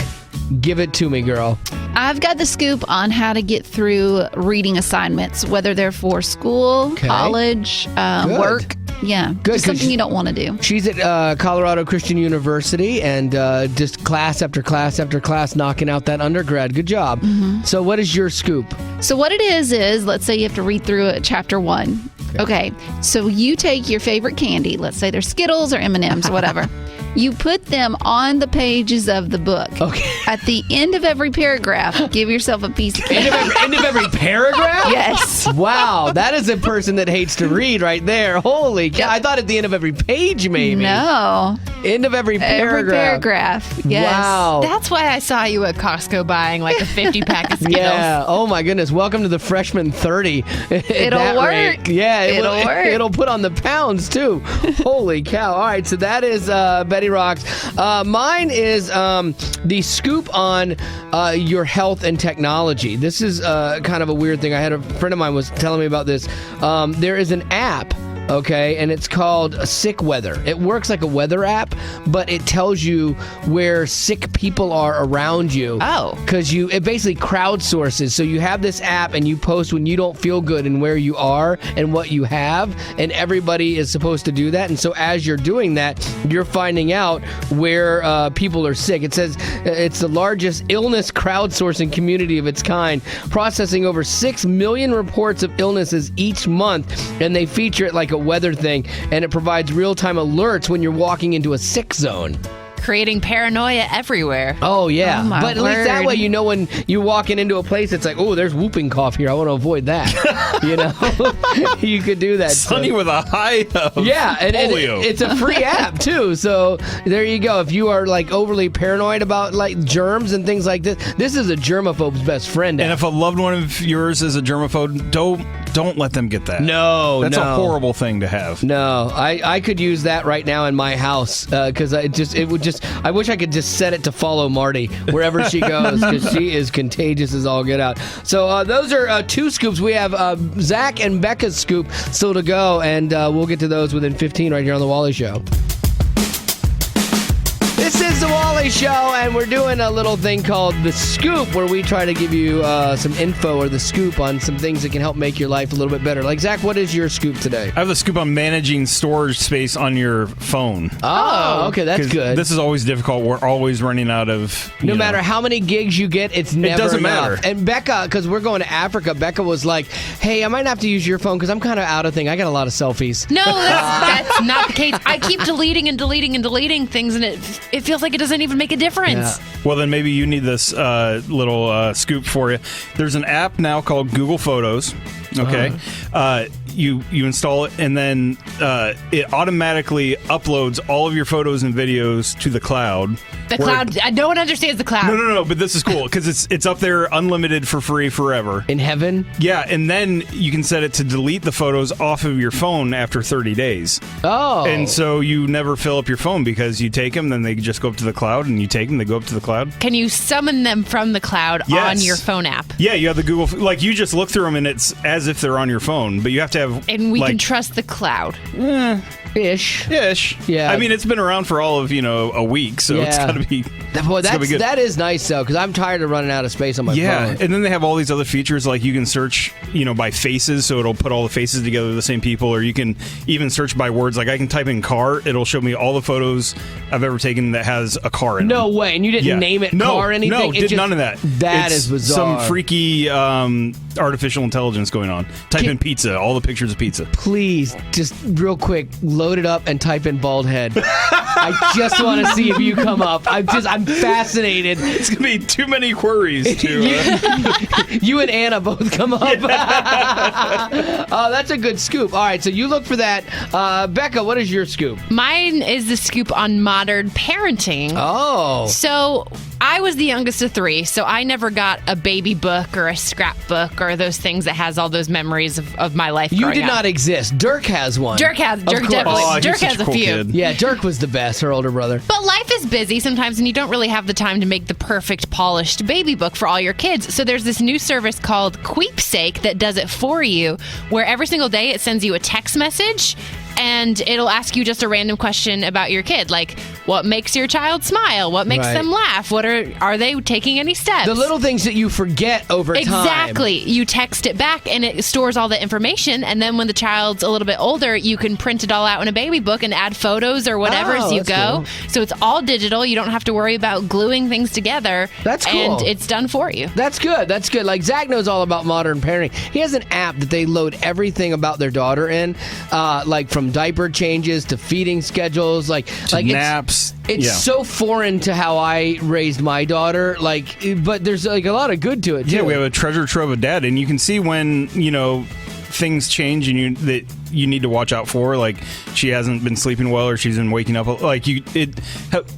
Give it to me, girl. I've got the scoop on how to get through reading assignments, whether they're for school, college, work. Yeah, Good, just something you don't want to do. She's at Colorado Christian University and just class after class after class knocking out that undergrad. Good job. So what is your scoop? So what it is let's say you have to read through chapter 1. Okay, so you take your favorite candy, let's say they're Skittles or M&Ms or whatever. You put them on the pages of the book. Okay. At the end of every paragraph, give yourself a piece of candy. End of every paragraph? Yes. Wow, that is a person that hates to read right there. Holy cow. I thought at the end of every page, maybe. No. End of every paragraph. Every paragraph. Yes. Wow. That's why I saw you at Costco buying like a 50-pack of Skittles. Yeah. Oh, my goodness. Welcome to the freshman 30. It'll work. Rate. Yeah. It'll work. It'll put on the pounds, too. Holy cow. All right. So that is Betty Rocks. Mine is the scoop on your health and technology. This is kind of a weird thing. I had a friend of mine was telling me about this. There is an app. Okay, and it's called Sick Weather. It works like a weather app, but it tells you where sick people are around you. Oh. Because it basically crowdsources. So you have this app and you post when you don't feel good and where you are and what you have, and everybody is supposed to do that. And so as you're doing that, you're finding out where people are sick. It says it's the largest illness crowdsourcing community of its kind, processing over 6 million reports of illnesses each month, and they feature it like a weather thing, and it provides real-time alerts when you're walking into a sick zone. Creating paranoia everywhere. Oh, yeah. Oh, my but at least that word. way you know when you're walking into a place, it's like, oh, there's whooping cough here. I want to avoid that. You know? You could do that. Sunny with a high of yeah, and polio. it's a free app, too. So there you go. If you are, like, overly paranoid about, like, germs and things like this is a germaphobe's best friend app. And if a loved one of yours is a germaphobe, don't let them get that. No, That's a horrible thing to have. No, I could use that right now in my house because I wish I could just set it to follow Marty wherever she goes because she is contagious as all get out. So those are 2 scoops. We have Zach and Becca's scoop still to go, and we'll get to those within 15 right here on The Wally Show. This is The Wally Show, and we're doing a little thing called The Scoop, where we try to give you some info or the scoop on some things that can help make your life a little bit better. Like, Zach, what is your scoop today? I have the scoop on managing storage space on your phone. Oh, okay, that's good. This is always difficult. We're always running out of... No matter how many gigs you get, it's never doesn't enough. matter. And Becca, because we're going to Africa, Becca was like, hey, I might have to use your phone because I'm kind of out of thing. I got a lot of selfies. No, that's not the case. I keep deleting and deleting and deleting things, and it feels like it doesn't even make a difference. Yeah. Well, then maybe you need this little scoop for you. There's an app now called Google Photos. Okay. You install it, and then it automatically uploads all of your photos and videos to the cloud. The cloud. No one understands the cloud. No. But this is cool because it's up there unlimited for free forever. In heaven? Yeah, and then you can set it to delete the photos off of your phone after 30 days. Oh. And so you never fill up your phone because you take them, then they just go up to the cloud, and you take them, they go up to the cloud. Can you summon them from the cloud on your phone app? Yeah, you have the Google, like you just look through them and it's as if they're on your phone, but you have to have... And we can trust the cloud. Ish. Yeah. I mean, it's been around for all of, a week, so it's got to be... Boy, that is nice, though, because I'm tired of running out of space on my phone. Yeah, and then they have all these other features, like you can search, by faces, so it'll put all the faces together of the same people, or you can even search by words. Like I can type in car, it'll show me all the photos I've ever taken that has a car in it. No way, and you didn't name it car or anything? No, did none of that. That is bizarre. Some freaky artificial intelligence going on. Type in pizza, all the pictures of pizza. Please, just real quick, load it up and type in bald head. I just want to see if you come up. I'm fascinated. It's gonna be too many queries to. You and Anna both come up. That's a good scoop. All right, so you look for that. Becca, what is your scoop? Mine is the scoop on modern parenting. Oh. So I was the youngest of 3, so I never got a baby book or a scrapbook or those things that has all those memories of my life. You growing did up. not exist. Dirk has one. Dirk definitely. Oh, Dirk he's such has a a cool few. kid. Yeah, Dirk was the best, her older brother. But life is busy sometimes, and you don't really have the time to make the perfect polished baby book for all your kids. So there's this new service called Queepsake that does it for you, where every single day it sends you a text message, and it'll ask you just a random question about your kid, like what makes your child smile, what makes them laugh, what are they taking any steps? The little things that you forget over time. Exactly. You text it back, and it stores all the information, and then when the child's a little bit older, you can print it all out in a baby book and add photos or whatever as you go. Cool. So it's all digital. You don't have to worry about gluing things together. That's cool. And it's done for you. That's good. That's good. Like, Zach knows all about modern parenting. He has an app that they load everything about their daughter in, like from diaper changes to feeding schedules, like naps. It's so foreign to how I raised my daughter. Like, but there's like a lot of good to it too. Yeah, we have a treasure trove of data, and you can see when things change and that you need to watch out for. Like, she hasn't been sleeping well, or she's been waking up. Like,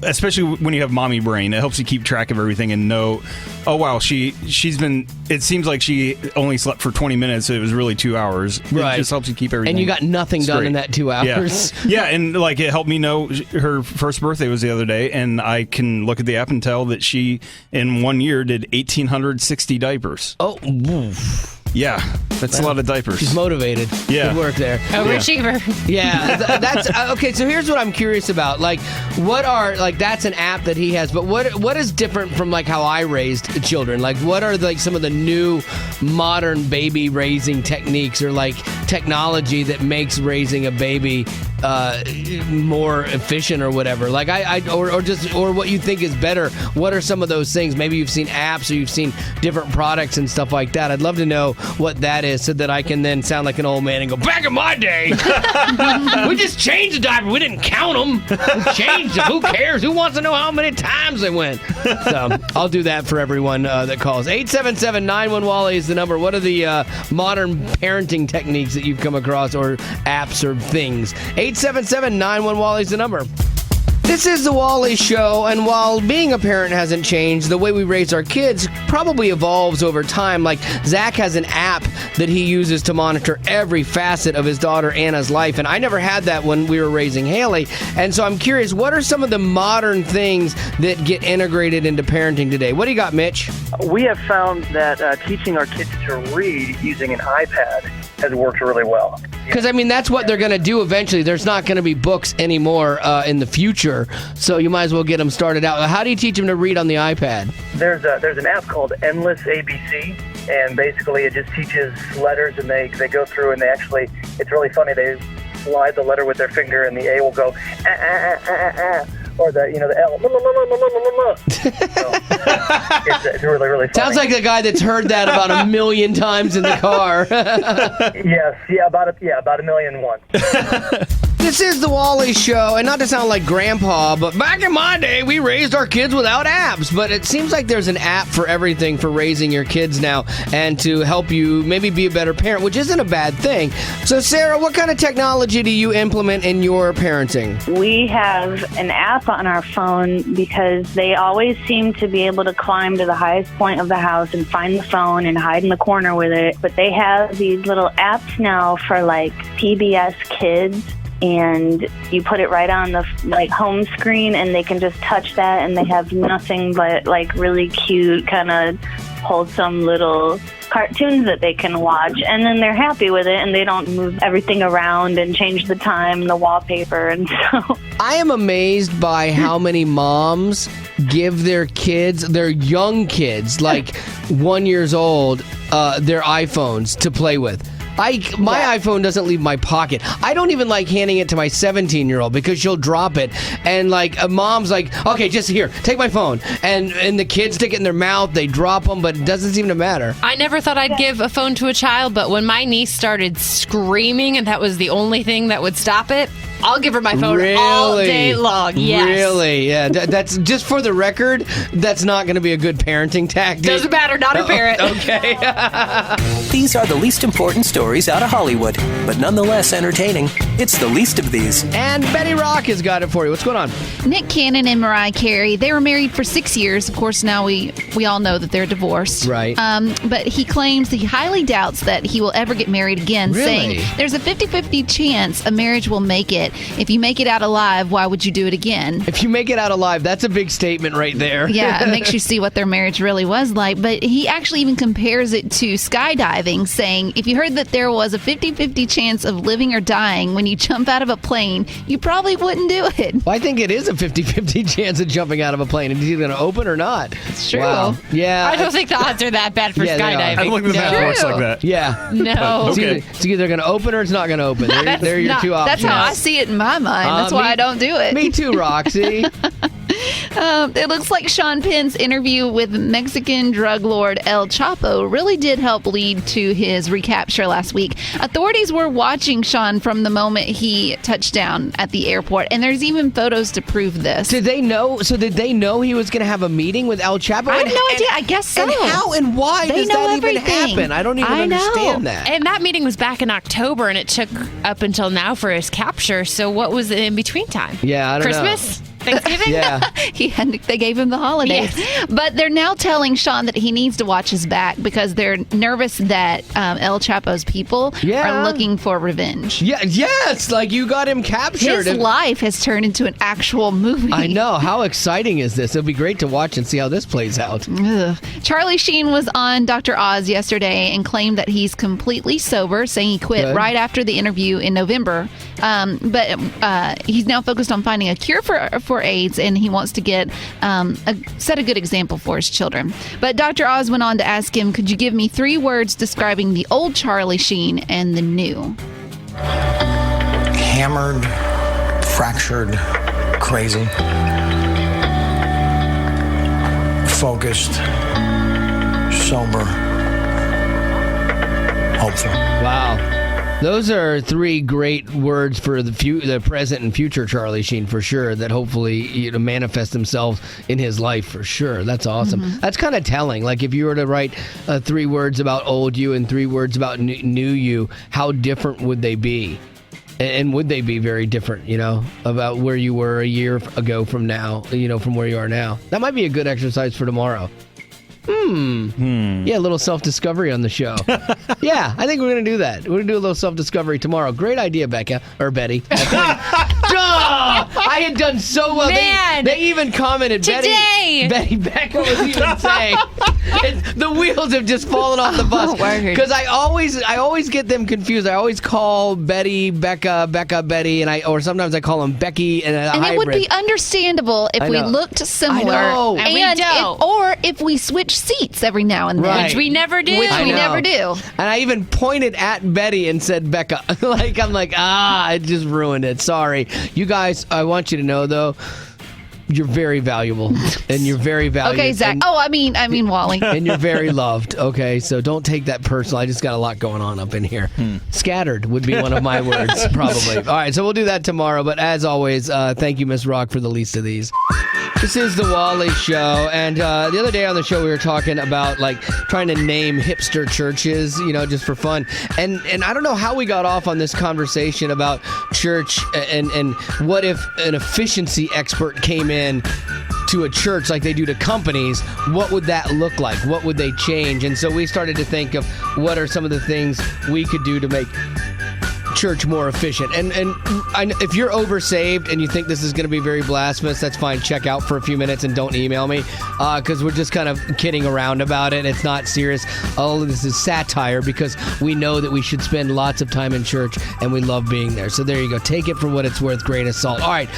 especially when you have mommy brain, it helps you keep track of everything and know, oh wow, she's been. It seems like she only slept for 20 minutes. So it was really 2 hours. Right. It just helps you keep everything. And you got nothing done in that 2 hours. Yeah, and like it helped me know her first birthday was the other day, and I can look at the app and tell that she in 1 year did 1,860 diapers. Oh. Oof. Yeah, that's a lot of diapers. She's motivated. Yeah. Good work there. Overachiever. Yeah, that's okay. So here's what I'm curious about. Like, that's an app that he has, but what is different from like how I raised children? Like, what are like some of the new modern baby raising techniques or like technology that makes raising a baby more efficient or whatever? Like, or what you think is better? What are some of those things? Maybe you've seen apps or you've seen different products and stuff like that. I'd love to know what that is so that I can then sound like an old man and go, back in my day, we just changed the diaper. We didn't count them. We changed them. Who cares? Who wants to know how many times they went? So I'll do that for everyone that calls. 877-91-WALLY is the number. What are the modern parenting techniques that you've come across or apps or things? 877-91-WALLY is the number. This is the Wally Show, and while being a parent hasn't changed, the way we raise our kids probably evolves over time. Like, Zach has an app that he uses to monitor every facet of his daughter Anna's life, and I never had that when we were raising Haley. And so I'm curious, what are some of the modern things that get integrated into parenting today? What do you got, Mitch? We have found that teaching our kids to read using an iPad has worked really well. Because, I mean, that's what they're going to do eventually. There's not going to be books anymore in the future, so you might as well get them started out. How do you teach them to read on the iPad? There's an app called Endless ABC, and basically it just teaches letters, and they go through and it's really funny. They slide the letter with their finger, and the A will go, or the L. So, it's really, really funny. Sounds like the guy that's heard that about 1 million times in the car. Yes, about 1,000,001. This is the Wally Show, and not to sound like Grandpa, but back in my day, we raised our kids without apps. But it seems like there's an app for everything for raising your kids now, and to help you maybe be a better parent, which isn't a bad thing. So, Sarah, what kind of technology do you implement in your parenting? We have an app on our phone because they always seem to be able to climb to the highest point of the house and find the phone and hide in the corner with it. But they have these little apps now for like PBS Kids, and you put it right on the home screen, and they can just touch that, and they have nothing but like really cute, kind of wholesome little cartoons that they can watch, and then they're happy with it, and they don't move everything around and change the time, the wallpaper, and so. I am amazed by how many moms give their kids, their young kids, like 1 year old, their iPhones to play with. My iPhone doesn't leave my pocket. I don't even like handing it to my 17-year-old because she'll drop it. And like a mom's like, okay, just here, take my phone. And the kids stick it in their mouth, they drop them, but it doesn't seem to matter. I never thought I'd give a phone to a child, but when my niece started screaming and that was the only thing that would stop it, I'll give her my phone all day long. Yes. Really? Yeah. That's just for the record. That's not going to be a good parenting tactic. Doesn't matter. Not a parent. Okay. These are the least important stories stories out of Hollywood, but nonetheless entertaining. It's the least of these. And Betty Rock has got it for you. What's going on? Nick Cannon and Mariah Carey, they were married for 6 years. Of course, now we all know that they're divorced. Right. But he claims he highly doubts that he will ever get married again, Really? saying there's a 50-50 chance a marriage will make it. If you make it out alive, why would you do it again? If you make it out alive, that's a big statement right there. Yeah, it makes you see what their marriage really was like. But he actually even compares it to skydiving, saying if you heard that there was a 50-50 chance of living or dying when you jump out of a plane, you probably wouldn't do it. Well, I think it is a 50-50 chance of jumping out of a plane. Is it going to open or not? It's true. Wow. Yeah. I don't think the odds are that bad for Yeah, they are. skydiving. I don't think the math works True. like that. Yeah. No. Okay. It's either going to open or it's not going to open. They're your two options. That's how I see it in my mind. That's why I don't do it. Me too, Roxy. It looks like Sean Penn's interview with Mexican drug lord El Chapo really did help lead to his recapture last week. Authorities were watching Sean from the moment he touched down at the airport, and there's even photos to prove this. Did they know? So did they know he was going to have a meeting with El Chapo? I have no idea. I guess so. And how and why They does know that even everything. happen? I don't even I know. understand that. And that meeting was back in October, and it took up until now for his capture. So what was the in between time? Yeah, I don't know. Christmas? Thanksgiving? Yeah. They gave him the holidays. Yes. But they're now telling Sean that he needs to watch his back because they're nervous that El Chapo's people Yeah. are looking for revenge. Yeah. Yes. Like you got him captured. His life has turned into an actual movie. I know. How exciting is this? It'll be great to watch and see how this plays out. Ugh. Charlie Sheen was on Dr. Oz yesterday and claimed that he's completely sober, saying he quit Good. right after the interview in November. But he's now focused on finding a cure for AIDS, and he wants to set a good example for his children. But Dr. Oz went on to ask him, could you give me 3 words describing the old Charlie Sheen and the new? Hammered, fractured, crazy, focused, sober, hopeful. Wow. Those are 3 great words for the present and future Charlie Sheen for sure that hopefully manifest themselves in his life for sure. That's awesome. Mm-hmm. That's kind of telling. Like if you were to write 3 words about old you and 3 words about new you, how different would they be? And would they be very different, about where you were a year ago from now, from where you are now? That might be a good exercise for tomorrow. Yeah, a little self-discovery on the show. Yeah, I think we're going to do that. We're going to do a little self-discovery tomorrow. Great idea, Becca. Or Betty. I had done so well. Man. They even commented. Today. Becca was even saying. The wheels have just fallen off the bus. Because I always get them confused. I always call Betty, Becca, Betty, or sometimes I call them Becky and a hybrid. It would be understandable if we looked similar. I know. And we don't. or if we switch seats every now and then. Right. Which we never do. Never do. And I even pointed at Betty and said Becca. I just ruined it. Sorry. You guys, I want you to know, though, you're very valuable. And you're very valuable. Okay, Zach. I mean Wally. And you're very loved. Okay, so don't take that personal. I just got a lot going on up in here. Scattered would be one of my words, probably. All right, so we'll do that tomorrow. But as always, thank you, Miss Rock, for the least of these. This is the Wally Show, and the other day on the show we were talking about trying to name hipster churches, just for fun. And I don't know how we got off on this conversation about church and what if an efficiency expert came in to a church like they do to companies, what would that look like? What would they change? And so we started to think of what are some of the things we could do to make church more efficient. And if you're oversaved and you think this is going to be very blasphemous, that's fine. Check out for a few minutes and don't email me because we're just kind of kidding around about it. It's not serious. All of this is satire because we know that we should spend lots of time in church and we love being there. So there you go. Take it for what it's worth. Grain of salt. All right.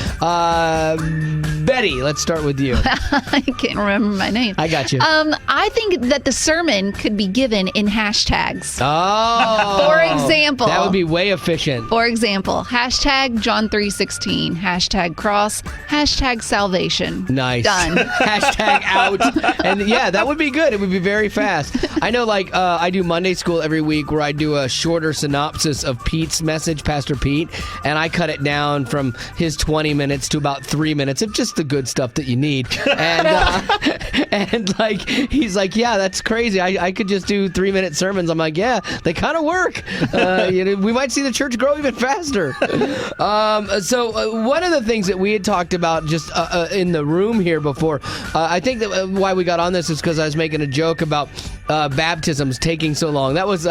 Betty, let's start with you. I can't remember my name. I got you. I think that the sermon could be given in hashtags. Oh. For example. That would be way efficient. efficient. For example, hashtag John 3:16, hashtag cross, hashtag salvation. Nice. Done. Hashtag out. And yeah, that would be good. It would be very fast. I know, like, I do Monday school every week where I do a shorter synopsis of Pete's message, Pastor Pete, and I cut it down from his 20 minutes to about 3 minutes of just the good stuff that you need. And like, he's like, yeah, that's crazy. I could just do 3-minute sermons. I'm like, yeah, they kind of work. We might see the church grow even faster. So one of the things that we had talked about just in the room here before, I think that why we got on this is because I was making a joke about baptisms taking so long. That was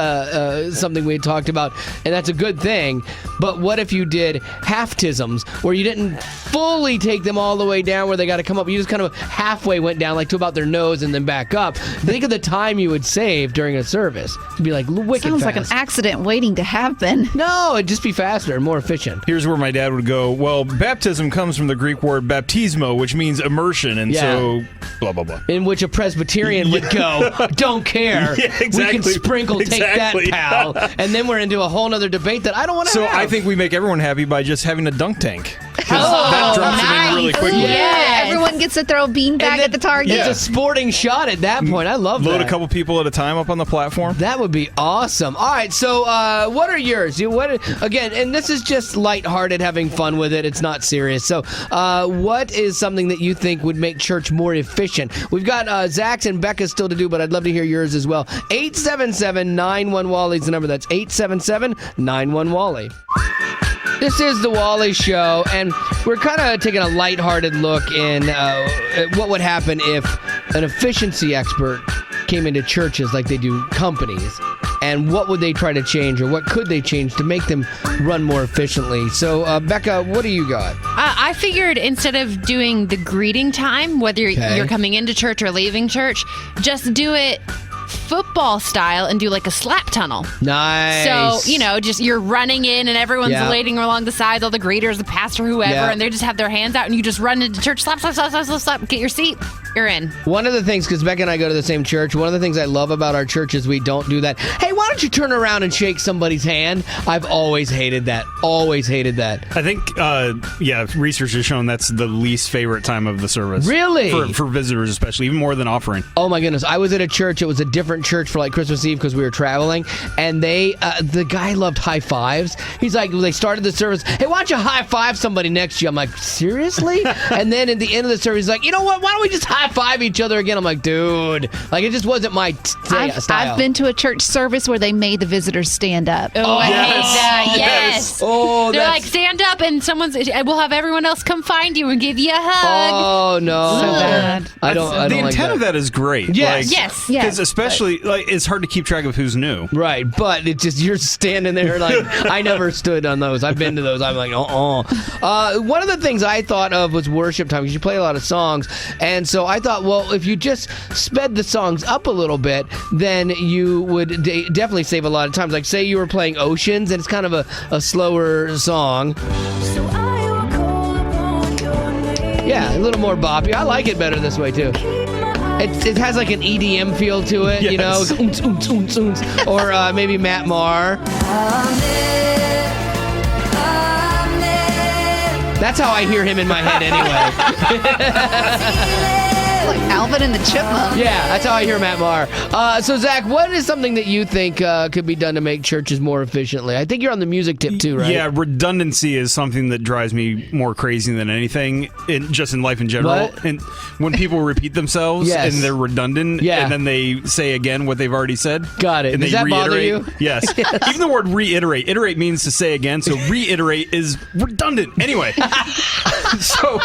something we had talked about, and that's a good thing. But what if you did half-tisms, where you didn't fully take them all the way down where they got to come up? You just kind of halfway went down, like to about their nose and then back up. Think of the time you would save during a service. It'd be like wicked Sounds fast. like an accident waiting to happen. No, it'd just be faster and more efficient. Here's where my dad would go, well, baptism comes from the Greek word baptismo, which means immersion, and so blah, blah, blah. In which a Presbyterian would go, don't care. Yeah, exactly. We can sprinkle, take that, pal. And then we're into a whole other debate that I don't want to have. So I think we make everyone happy by just having a dunk tank. That drops them in really quickly. Yeah, everyone gets to throw a beanbag at the target. It's a sporting shot at that point. I love that. Load a couple people at a time up on the platform. That would be awesome. All right, so what are yours? Again, and this is just lighthearted, having fun with it. It's not serious. So what is something that you think would make church more efficient? We've got Zach's and Becca's still to do, but I'd love to hear yours as well. 877-91-WALLY is the number. That's 877-91-WALLY. This is the Wally Show, and we're kind of taking a lighthearted look in at what would happen if an efficiency expert came into churches like they do companies, and what would they try to change, or what could they change to make them run more efficiently? So, Becca, what do you got? I figured instead of doing the greeting time, whether you're coming into church or leaving church, just do it football style and do like a slap tunnel. Nice. So, just you're running in and everyone's waiting along the sides, all the greeters, the pastor, whoever, and they just have their hands out and you just run into church, slap, slap, slap, slap, slap, slap, get your seat, you're in. One of the things, because Becca and I go to the same church, one of the things I love about our church is we don't do that. Hey, why don't you turn around and shake somebody's hand? I've always hated that. Always hated that. I think, research has shown that's the least favorite time of the service. Really? For visitors especially, even more than offering. Oh my goodness. I was at a church, it was a different church for like Christmas Eve because we were traveling, and the guy loved high fives. He's like, they started the service, hey, why don't you high five somebody next to you? I'm like, seriously? And then at the end of the service, he's like, you know what, why don't we just high five each other again? I'm like, dude, like it just wasn't my style. I've been to a church service where they made the visitors stand up. Oh, I hate that. Yes. Oh, they're like, stand up, and we'll have everyone else come find you and give you a hug. Oh no, so bad. I don't the like intent that. of that is great. Yes. Yes. Because especially it's hard to keep track of who's new. Right, but it's just you're standing there like I never stood on those. I've been to those. I'm like, one of the things I thought of was worship time because you play a lot of songs, and so I thought, well, if you just sped the songs up a little bit, then you would definitely save a lot of time. Like say you were playing Oceans, and it's kind of a slower song. Yeah, a little more boppy. I like it better this way too. It has like an EDM feel to it, yes. You know, or maybe Matt Maher. That's how I hear him in my head anyway. Like Alvin and the Chipmunks. Yeah, that's how I hear Matt Maher. So, Zach, what is something that you think could be done to make churches more efficiently? I think you're on the music tip too, right? Yeah, redundancy is something that drives me more crazy than anything, just in life in general. What? And when people repeat themselves Yes. and they're redundant, and then they say again what they've already said. Got it. And Does they that reiterate. bother you? Yes. Even the word reiterate. Iterate means to say again, so reiterate is redundant. Anyway, so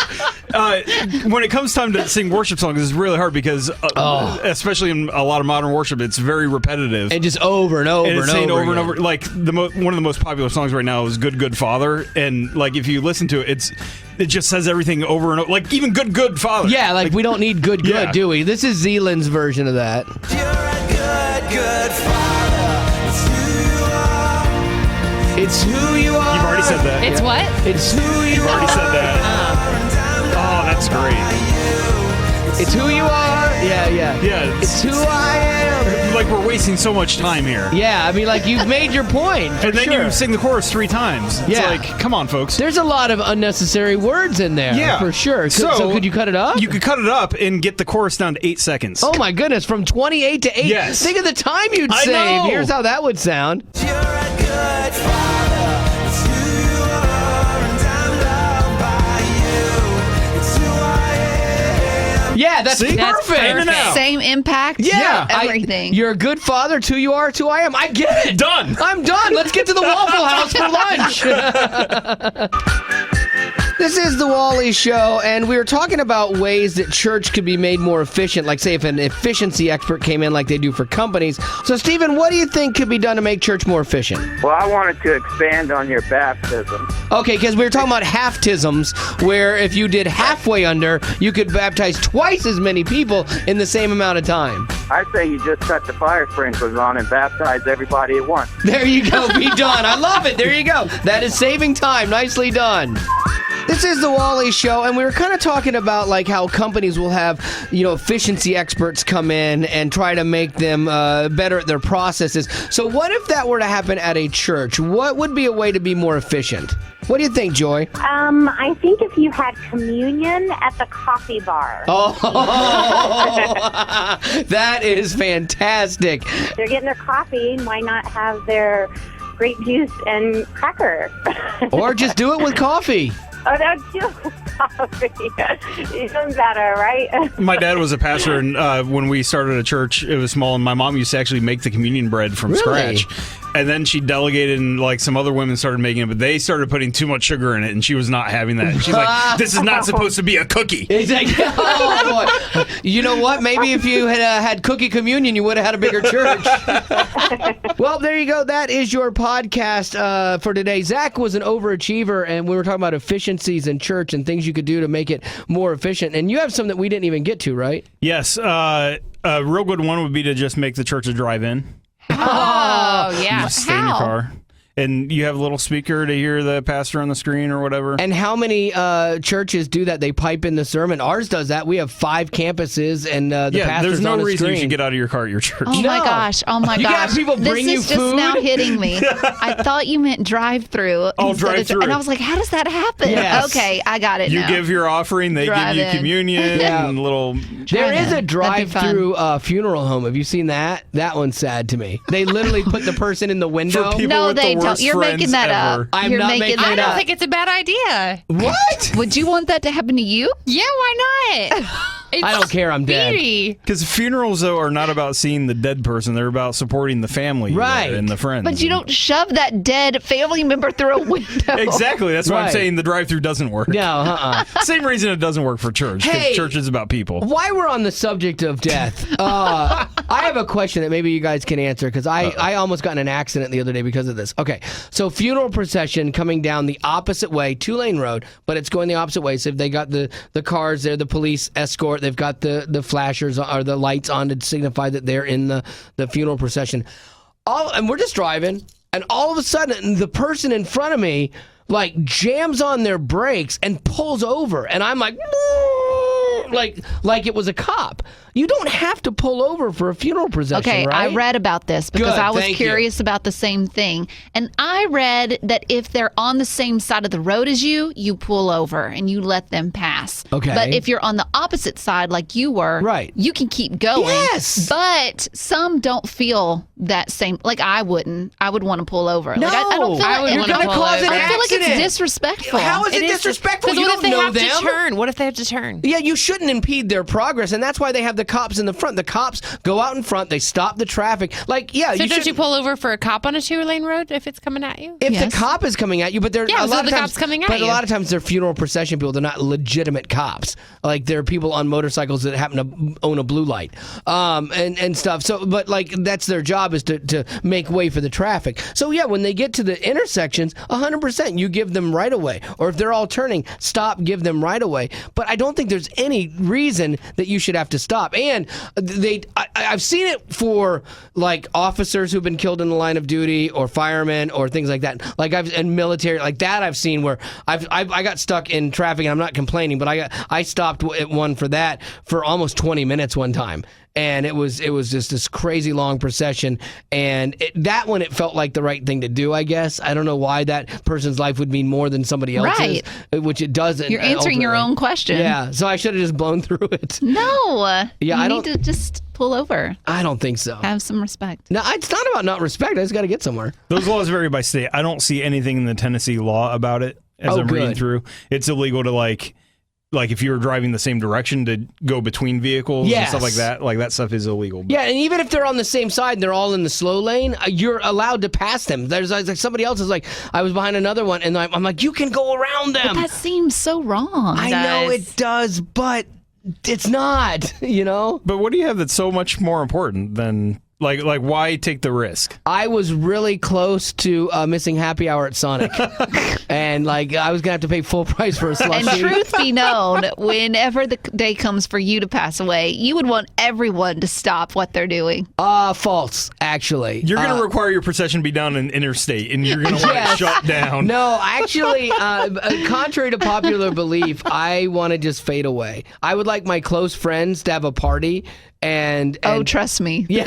when it comes time to sing worship songs, it's really hard because, especially in a lot of modern worship, it's very repetitive. And just over and over and and saying over and again. over. Like one of the most popular songs right now is "Good Good Father," and like if you listen to it, it just says everything over and over. Like even "Good Father." Yeah, like we don't need good, do we? This is Zealand's version of that. You're a good father. It's who you are. You've already said that. It's what? It's who you You've are. already said that. Oh, that's great. It's who you are. Yeah. It's who I am. Like we're wasting so much time here. Yeah, I mean, like you've made your point. And then you sing the chorus 3 times. It's Yeah. like, come on, folks. There's a lot of unnecessary words in there. Yeah. For sure. So could you cut it up? You could cut it up and get the chorus down to 8 seconds. Oh my goodness, from 28 to 8. Yes. Think of the time you'd I save. know. Here's how that would sound. You're a good father. It's who you are, and I'm loved by you. It's who I am. Yeah, that's See? perfect. That's In and out. Same impact. Yeah, everything. You're a good father. It's who you are. It's who I am. I get it. Done. I'm done. Let's get to the Waffle House for lunch. This is the Wally Show, and we were talking about ways that church could be made more efficient, like say if an efficiency expert came in like they do for companies. So, Stephen, what do you think could be done to make church more efficient? Well, I wanted to expand on your baptism. Okay, because we were talking about half-tisms, where if you did halfway under, you could baptize twice as many people in the same amount of time. I say you just cut the fire sprinklers on and baptize everybody at once. There you go. Be done. I love it. There you go. That is saving time. Nicely done. This is the Wally Show, and we were kind of talking about like how companies will have, efficiency experts come in and try to make them better at their processes. So what if that were to happen at a church? What would be a way to be more efficient? What do you think, Joy? I think if you had communion at the coffee bar. Oh, that is fantastic. They're getting their coffee. Why not have their grape juice and cracker? Or just do it with coffee. Oh, that's just coffee. Even better, right? My dad was a pastor, and when we started a church, it was small, and my mom used to actually make the communion bread from Really? scratch. And then she delegated, and like some other women started making it, but they started putting too much sugar in it, and she was not having that. And she's like, "This is not supposed to be a cookie." Exactly. Oh, boy. You know what? Maybe if you had cookie communion, you would have had a bigger church. Well, there you go. That is your podcast for today. Zach was an overachiever, and we were talking about efficiencies in church and things you could do to make it more efficient. And you have some that we didn't even get to, right? Yes. A real good one would be to just make the church a drive-in. Oh, yeah. You just stay in your car. And you have a little speaker to hear the pastor on the screen or whatever. And how many churches do that? They pipe in the sermon. Ours does that. We have 5 campuses, and the pastor's there's no on the reason screen. you should get out of your car at your church. Oh my gosh! Oh my You gosh! got people bring this is you just food? now hitting me. I thought you meant drive-through. Oh, instead of- drive-through. And I was like, how does that happen? Yes. Okay, I got it You now. give your offering, they Drive give you in. communion Yeah. and little... There is a That'd be fun. drive-through funeral home. Have you seen that? That one's sad to me. They literally put the person in the window. For people No, with the they don't. worst You're making friends that ever. up. I'm You're not making making that I it don't up. think it's a bad idea. What? Would you want that to happen to you? Yeah, why not? It's I don't care. I'm dead. beauty. Because funerals, though, are not about seeing the dead person. They're about supporting the family Right. and the friends. But you don't shove that dead family member through a window. Exactly. That's why I'm Right. saying the drive-through doesn't work. No, Same reason it doesn't work for church. 'Cause Hey. church is about people. Why we're on the subject of death, I have a question that maybe you guys can answer, because I almost got in an accident the other day because of this. Okay, so funeral procession coming down the opposite way, 2-lane road, but it's going the opposite way. So they got the cars there, the police escort, they've got the flashers or the lights on to signify that they're in the funeral procession. And we're just driving, and all of a sudden the person in front of me like jams on their brakes and pulls over, and I'm like it was a cop. You don't have to pull over for a funeral procession, Okay, right? I read about this because Good, I was thank you. curious about the same thing. And I read that if they're on the same side of the road as you, you pull over and you let them pass. Okay. But if you're on the opposite side like you were, Right. you can keep going. Yes. But some don't feel that same. Like I wouldn't. I would want to pull over. No, Like I don't feel I would like you're wanna going to pull cause an over. I feel like accident. it's disrespectful. How is it It is disrespectful? Because You what if don't they know have them. to turn? What if they have to turn? Yeah, you shouldn't impede their progress, and that's why they have the cops in the front. The cops go out in front, they stop the traffic. Like, yeah, So don't shouldn't- you pull over for a cop on a 2-lane road if it's coming at you? If Yes. the cop is coming at you, but they're Yeah, a so lot the of times, cop's coming at but you. a lot of times they're funeral procession people. They're not legitimate cops. Like they're people on motorcycles that happen to own a blue light, and stuff. So, but like that's their job is to make way for the traffic. So yeah, when they get to the intersections, 100%, you give them right away. Or if they're all turning, stop, give them right away. But I don't think there's any reason that you should have to stop. And I've seen it for like officers who've been killed in the line of duty, or firemen, or things like that. Like and military, like that. I've seen where I got stuck in traffic, and I'm not complaining, but I stopped at one for that for almost 20 minutes one time. And it was just this crazy long procession, and that one, it felt like the right thing to do, I guess. I don't know why that person's life would mean more than somebody else's, Right. Which it doesn't. You're answering your ultimately. own question. Yeah, so I should have just blown through it. No. Yeah, you I need to just pull over. I don't think so. Have some respect. No, it's not about not respect. I just got to get somewhere. Those laws vary by state. I don't see anything in the Tennessee law about it as I'm reading good. through. It's illegal to like if you're driving the same direction, to go between vehicles and stuff like that. Like that stuff is illegal. Yeah, and even if they're on the same side and they're all in the slow lane, you're allowed to pass them. There's like somebody else is like, I was behind another one, and I'm like, you can go around them. But that seems so wrong. I know it does, but it's not, you know? But what do you have that's so much more important than like why take the risk? I was really close to missing happy hour at Sonic. And like I was going to have to pay full price for a slushie. And truth be known, whenever the day comes for you to pass away, you would want everyone to stop what they're doing. False, actually. You're going to require your procession to be down in interstate, and you're going to want it shut down. No, actually, contrary to popular belief, I want to just fade away. I would like my close friends to have a party. And oh, trust me. Yeah.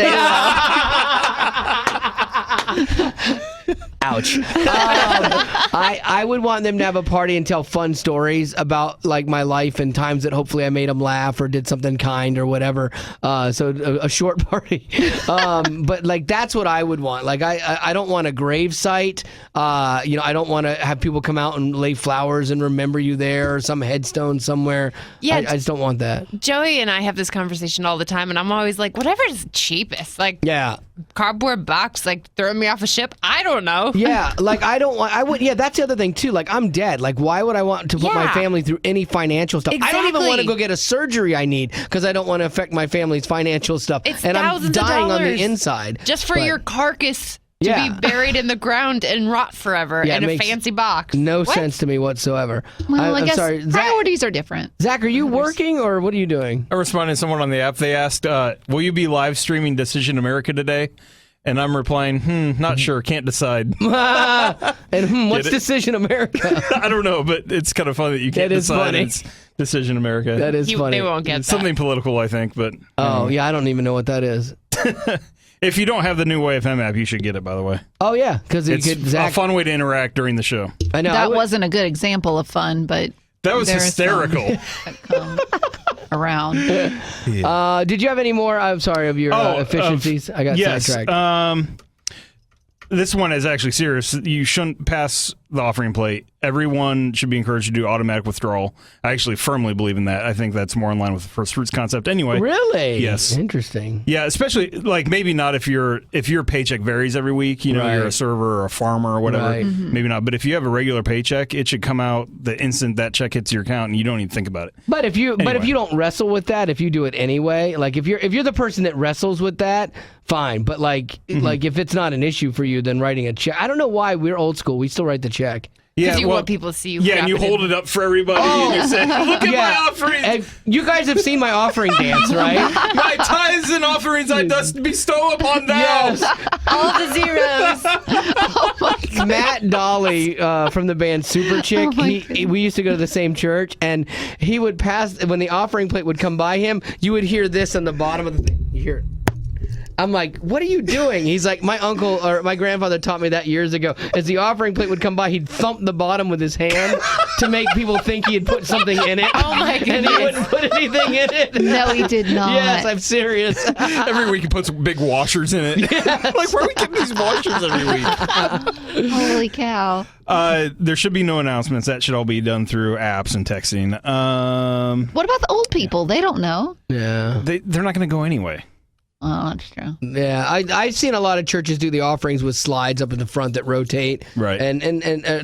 Ouch. I would want them to have a party and tell fun stories about like my life and times that hopefully I made them laugh or did something kind or whatever. So a short party. But like that's what I would want. Like I don't want a grave site. I don't want to have people come out and lay flowers and remember you there, or some headstone somewhere. Yeah, I just don't want that. Joey and I have this conversation all the time, and I'm always like, whatever's cheapest. Like, yeah, cardboard box, like throwing me off a ship. I don't know. Yeah, like that's the other thing too. Like I'm dead. Like why would I want to put my family through any financial stuff? I don't even want to go get a surgery I need because I don't want to affect my family's financial stuff. It's and I'm thousands dying of on the dollars inside. just for your carcass to Yeah. be buried in the ground and rot forever Yeah, in it a makes fancy box. No What? sense to me whatsoever. Well, I I'm guess sorry. priorities are different. Zach, are you working or what are you doing? I responded to someone on the app. They asked, will you be live streaming Decision America today? And I'm replying, not sure, can't decide. And what's Get it? Decision America? I don't know, but it's kind of funny that you can't That is decide. funny. It's Decision America. That is funny. They won't get It's that. something political, I think, but Oh, yeah, I don't even know what that is. if you don't have the new YFM app, you should get it, by the way. Oh, yeah, because It's a fun way to interact during the show. I know. That wasn't a good example of fun, but That was there is some hysterical. that come around. Did you have any more? I'm sorry, of your efficiencies? I got sidetracked. This one is actually serious. You shouldn't pass the offering plate. Everyone should be encouraged to do automatic withdrawal. I actually firmly believe in that. I think that's more in line with the first fruits concept anyway. Really? Yes. Interesting. Yeah, especially like maybe not if your paycheck varies every week, you know, Right. you're a server or a farmer or whatever. Right. Maybe not. But if you have a regular paycheck, it should come out the instant that check hits your account and you don't even think about it. But if you Anyway. don't wrestle with that, if you do it anyway, like if you're the person that wrestles with that, fine. But like if it's not an issue for you, then writing a check. I don't know why we're old school. We still write the check. Because you want people to see you. Yeah, and you hold it up for everybody and you say, look at my offerings. And you guys have seen my offering dance, right? My tithes and offerings I dost bestow upon thou. Yes. All the zeros. Matt Dolly from the band Super Chick, we used to go to the same church, and he would pass, when the offering plate would come by him, you would hear this on the bottom of the thing. You hear it. I'm like, what are you doing? He's like, my uncle or my grandfather taught me that years ago. As the offering plate would come by, he'd thump the bottom with his hand to make people think he had put something in it. Oh my And he goodness. wouldn't put anything in it. No, he did not. Yes, I'm serious. Every week he puts big washers in it. Like, where are we getting these washers every week? Holy cow. There should be no announcements. That should all be done through apps and texting. What about the old people? They don't know. Yeah. They're not going to go anyway. Oh, that's true. Yeah, I've seen a lot of churches do the offerings with slides up in the front that rotate. Right. And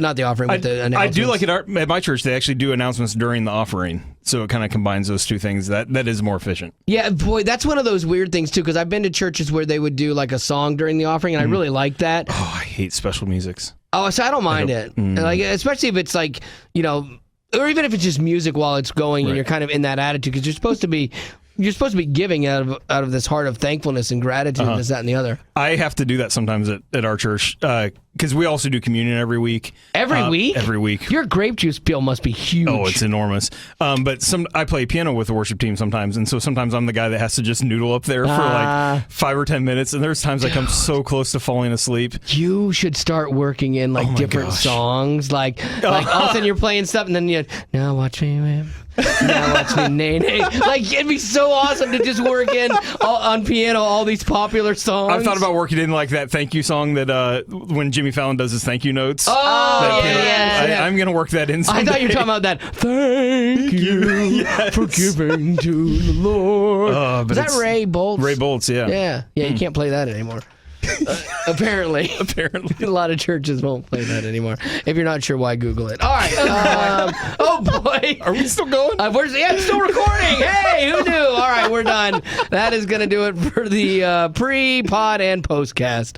not the offering, but the I announcements. do like at my church, they actually do announcements during the offering. So it kind of combines those two things. That is more efficient. Yeah, boy, that's one of those weird things, too, because I've been to churches where they would do like a song during the offering, and I really like that. Oh, I hate special musics. Oh, so I don't mind it. Mm. Like, especially if it's like, or even if it's just music while it's going and you're kind of in that attitude, because you're supposed to be giving out of this heart of thankfulness and gratitude, this, that, and the other. I have to do that sometimes at our church because we also do communion every week. Every week? Every week. Your grape juice bill must be huge. Oh, it's enormous. But I play piano with the worship team sometimes, and so sometimes I'm the guy that has to just noodle up there for like 5 or 10 minutes, and there's times I come so close to falling asleep. You should start working in like different songs, like all of a sudden you're playing stuff, and then you now watch me, man. Now watch me, nay, nay. Like, it'd be so awesome to just work in on piano all these popular songs. I've thought about working in like that thank you song that when Jimmy Fallon does his thank you notes. I'm going to work that in someday. I thought you were talking about that. Thank you for giving to the Lord. Is that Ray Boltz? Ray Boltz, yeah. Yeah, you can't play that anymore. Apparently. A lot of churches won't play that anymore. If you're not sure why, Google it. All right. Oh, boy. Are we still going? I'm still recording. Hey, who knew? All right, we're done. That is going to do it for the pre-pod and postcast.